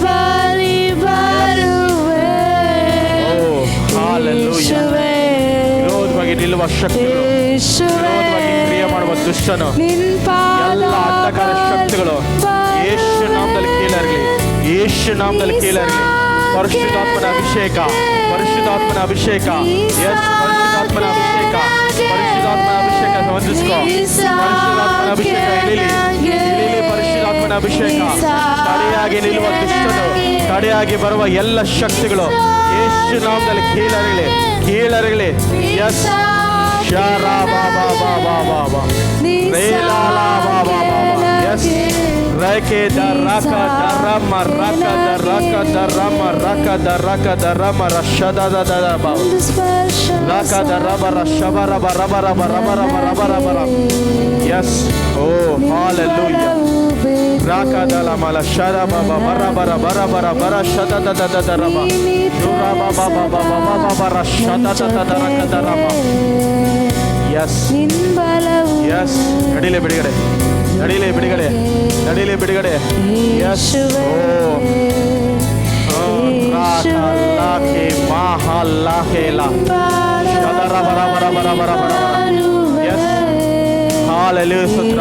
ಬಳಿ ಬರುವೆ. ಯೇಸುವೇ, ವಿರೋಧವಾಗಿ ನಿಲ್ಲುವ ಶಕ್ತಿಗಳು, ವಿರೋಧವಾಗಿ ಕ್ರಿಯೆ ಮಾಡುವ ದುಷ್ಟನು, ಎಲ್ಲ ಅಂಧಕಾರ ಶಕ್ತಿಗಳು ಯೇಸು ನಾಮದಲ್ಲಿ ಕೀಳಾಗಲಿ, ಯೇಸು ನಾಮದಲ್ಲಿ ಕೀಳಾಗಲಿ. ಪರಿಶುದ್ಧಾತ್ಮನ ಅಭಿಷೇಕ, ಪರಿಶುದ್ಧಾತ್ಮನ ಅಭಿಷೇಕ. ಎಸ್, ಪರಿಶುದ್ಧಾತ್ಮನ ಅಭಿಷೇಕ, ಪರಿಶುದ್ಧಾತ್ಮನ ಹೊಂದಿಸ್ಕೋ. ಪರಿಶುದ್ಧಾತ್ಮನ ಅಭಿಷೇಕ ಇಳಿಲಿ, ಪರಿಶುದ್ಧಾತ್ಮನ ಅಭಿಷೇಕ. ತಡೆಯಾಗಿ ನಿಲ್ಲುವ ದುಷ್ಟನು, ತಡೆಯಾಗಿ ಬರುವ ಎಲ್ಲ ಶಕ್ತಿಗಳು ಯೇಸು ನಾಮದಲ್ಲಿ ಕೀಳರಿಗಲಿ. ಎಸ್ ಶಾರಾ ಬಾಬಾ ಬಾಬಾ ಬಾಬಾ ರೇಲಾ ಬಾಬಾ ಬಾಬಾ. ಎಸ್ ರಕೆ ದರಕ ದರಮ ರಕ ದರಕ ದರಮ ರಕ ದರಕ ದರಮ ರಶದ ದದ ಬಾಬಾ ರಕ ದರಬ ರಶಬರ ಬರಬರ ಬರಬರ ಬರಬರ ಬರ. ಎಸ್ ಓ ಹಾಲೆಲೂಯಾ. ರಾಕ ದಲ ಮಲ ಶರ ಬಾಬಾ ಬರಬರ ಬರಬರ ಬರ ಶದ ದದ ದರಮ ದುರ ಬಾಬಾ ಬಾಬಾ ಬಾಬಾ ಬರ ಶದ ದದ ರಕ ದರಮ. ಎಸ್ ಎಸ್ ನಡಿಲೆ ಬಿಡುಗಡೆ, ನಡಿಲೆ ಬಿಡುಗಡೆ, ನಡಿಲೆ ಬಿಡುಗಡೆ. ಎಸ್ ಓ ರಾಕೆ ಮಹಲ್ಲಾಹೇಲಾ ಶದರ ಬರ ಬರ ಬರ ಬರ ಬರ. Yes hallelujah. ಸ್ತೋತ್ರ.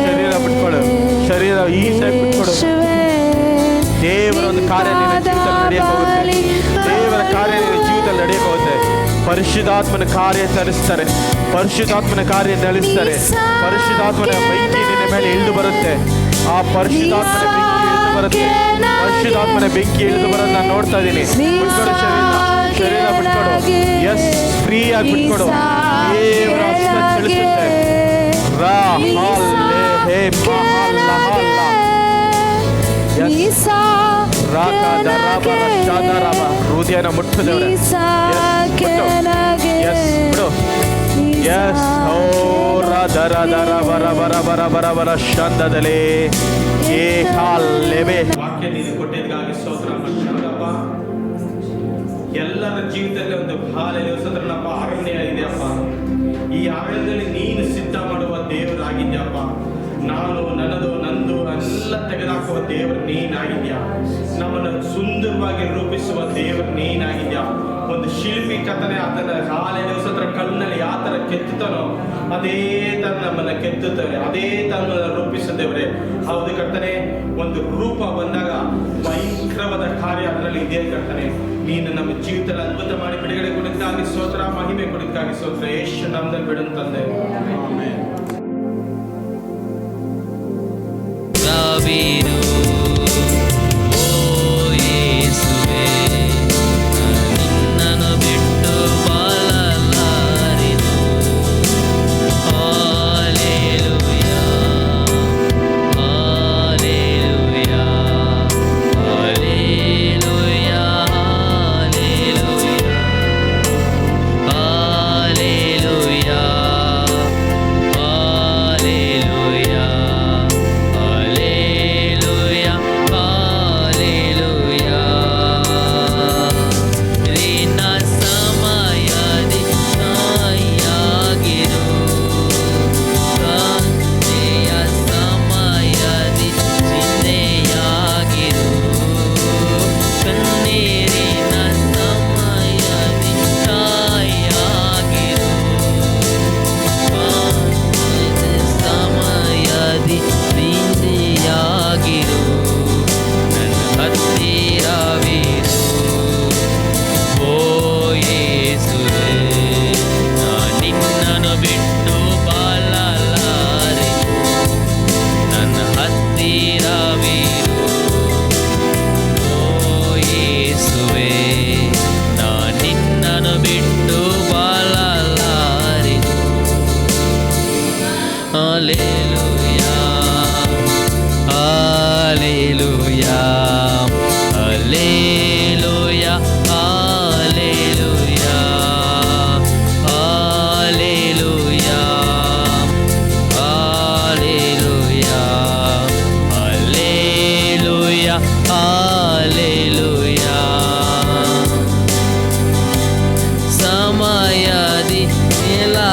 ಶರೀರ ಬಿಟ್ಕೊಡು, ಶರೀರ ಈ ಸೈಡ್ ಬಿಟ್ಕೊಡು. ದೇವರ ಒಂದು ಕಾರ್ಯ ನಿನ್ನ ಜೀವಿತದಲ್ಲಿ ನಡೆಯಕ್ಕೆ ಹೋಗುತ್ತೆ, ದೇವರ ಕಾರ್ಯ ನಿನ್ನ ಜೀವಿತದಲ್ಲಿ ನಡೆಯಕ್ಕೆ ಹೋಗುತ್ತೆ. ಪರಿಶುದ್ಧಾತ್ಮನ ಕಾರ್ಯ ತರಿಸ್ತಾರೆ, ಪರಿಶುದ್ಧಾತ್ಮನ ಕಾರ್ಯ ನಡೆಸ್ತಾರೆ. ಪರಿಶುದ್ಧಾತ್ಮನ ಬೆಂಕಿ ನಿನ್ನ ಮೇಲೆ ಇಳಿದು ಬರುತ್ತೆ. ಆ ಪರಿಶುದ್ಧಾತ್ಮನ ಬೆಂಕಿ ಇಳಿದು ಬರುತ್ತೆ, ಪರಿಶುದ್ಧಾತ್ಮನ ಬೆಂಕಿ ಇಳಿದು ಬರೋದು ನಾನು ನೋಡ್ತಾ ಇದ್ದೀನಿ. ಬಿಟ್ಕೊಡು ಶರೀರ ಬಿಟ್ಕೊಡು. ಎಸ್ ಫ್ರೀ ಆಗಿ ಬಿಟ್ಕೊಡು. ದೇವರ ಹಸ್ತ ಚಲಿಸುತ್ತೆ. ರಾ ಹಾಲ್ ಹೇ ಮಹಲ್ ಹಲ್ಲ. ಎಸ್ ರಾಕ ದರಬ ರಶದ ರಬ. ಹೃದಯನ ಮುಟ್ಟುದವರೆ. ಎಸ್ ಬಿಡು. ಎಸ್ ಓ ದರ ದರ ಬರ ಬರ ಬರ ಬರ ಬರ ಶಂದದಲೇ ಏ ಹಾಲೆಬೆ. ವಾಕ್ಯ ನೀನು ಕೊಟ್ಟಿದ್ದಕ್ಕಾಗಿ ಸ್ತೋತ್ರ ಮಾಡ್ತೀನಪ್ಪ. ಎಲ್ಲರ ಜೀವಿತದಲ್ಲಿ ಒಂದು ಹಾಲೆಲೂಯಾ ಸ್ತೋತ್ರನಪ್ಪ. ಅರಣ್ಯ ಇದೆಯಪ್ಪ, ಈ ಅರಣ್ಯದಲ್ಲಿ ನೀನು ಸಿದ್ಧ ಮಾಡುವ ದೇವರಾಗಿದ್ಯಪ್ಪ. ನಾನು ನನ್ನದು ನಂದು ಎಲ್ಲ ತೆಗೆದುಹಾಕುವ ದೇವರು ನೀನಾಗಿದ್ಯಾ. ನಮ್ಮನ್ನು ಸುಂದರವಾಗಿ ರೂಪಿಸುವ ದೇವರು ನೀನಾಗಿದ್ಯಾ. ಒಂದು ಶಿಲ್ಪಿ ಕರ್ತನೆ ಆತನ ಹಾಲೆಲೂಯಾ ಸ್ತೋತ್ರ ಕಲ್ಲಿನಲ್ಲಿ ಯಾವ ಥರ ಕೆತ್ತುತ್ತಾನೋ ಅದೇ ಥರ ನಮ್ಮನ್ನು ಕೆತ್ತುತ್ತವೆ, ಅದೇ ಥರ ರೂಪಿಸುತ್ತೇವ್ರೆ. ಹೌದು ಕರ್ತನೆ, ಒಂದು ರೂಪ ಬಂದಾಗ ಭಯಂಕರವಾದ ಕಾರ್ಯ ಅದರಲ್ಲಿ ಇದೆ ಕರ್ತನೆ. ನೀನು ನಮ್ಮ ಜೀವಿತದಲ್ಲಿ ಅದ್ಭುತ ಮಾಡಿ ಬಿಡುಗಡೆ ಕೊಡೋದಕ್ಕಾಗಿ ಸ್ತೋತ್ರ, ಮಹಿಮೆ ಕೊಡೋದಕ್ಕಾಗಿ ಸ್ತೋತ್ರ. ಯೇಸು ನಾಮದಲ್ಲಿ ಬಿಡು ತಂದೆ. ಆಮೆನ್.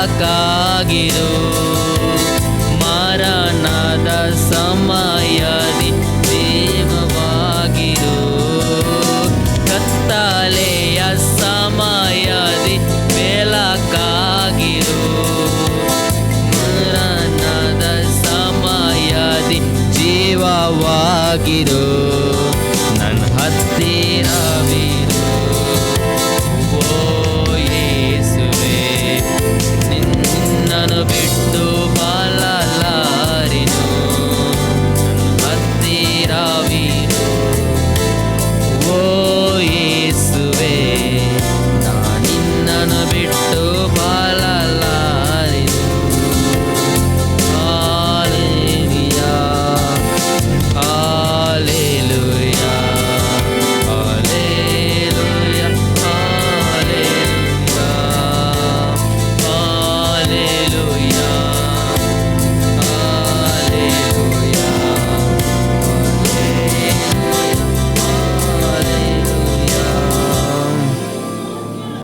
ಸಾಕಾಗಿರು ಮರಣದ ಸಮಯದಿ ದೇವವಾಗಿರು ಕತ್ತಲೆಯ ಸಮಯದಿ ಬೆಳಕಾಗಿರು ಮರಣದ ಸಮಯದಿ ಜೀವವಾಗಿರು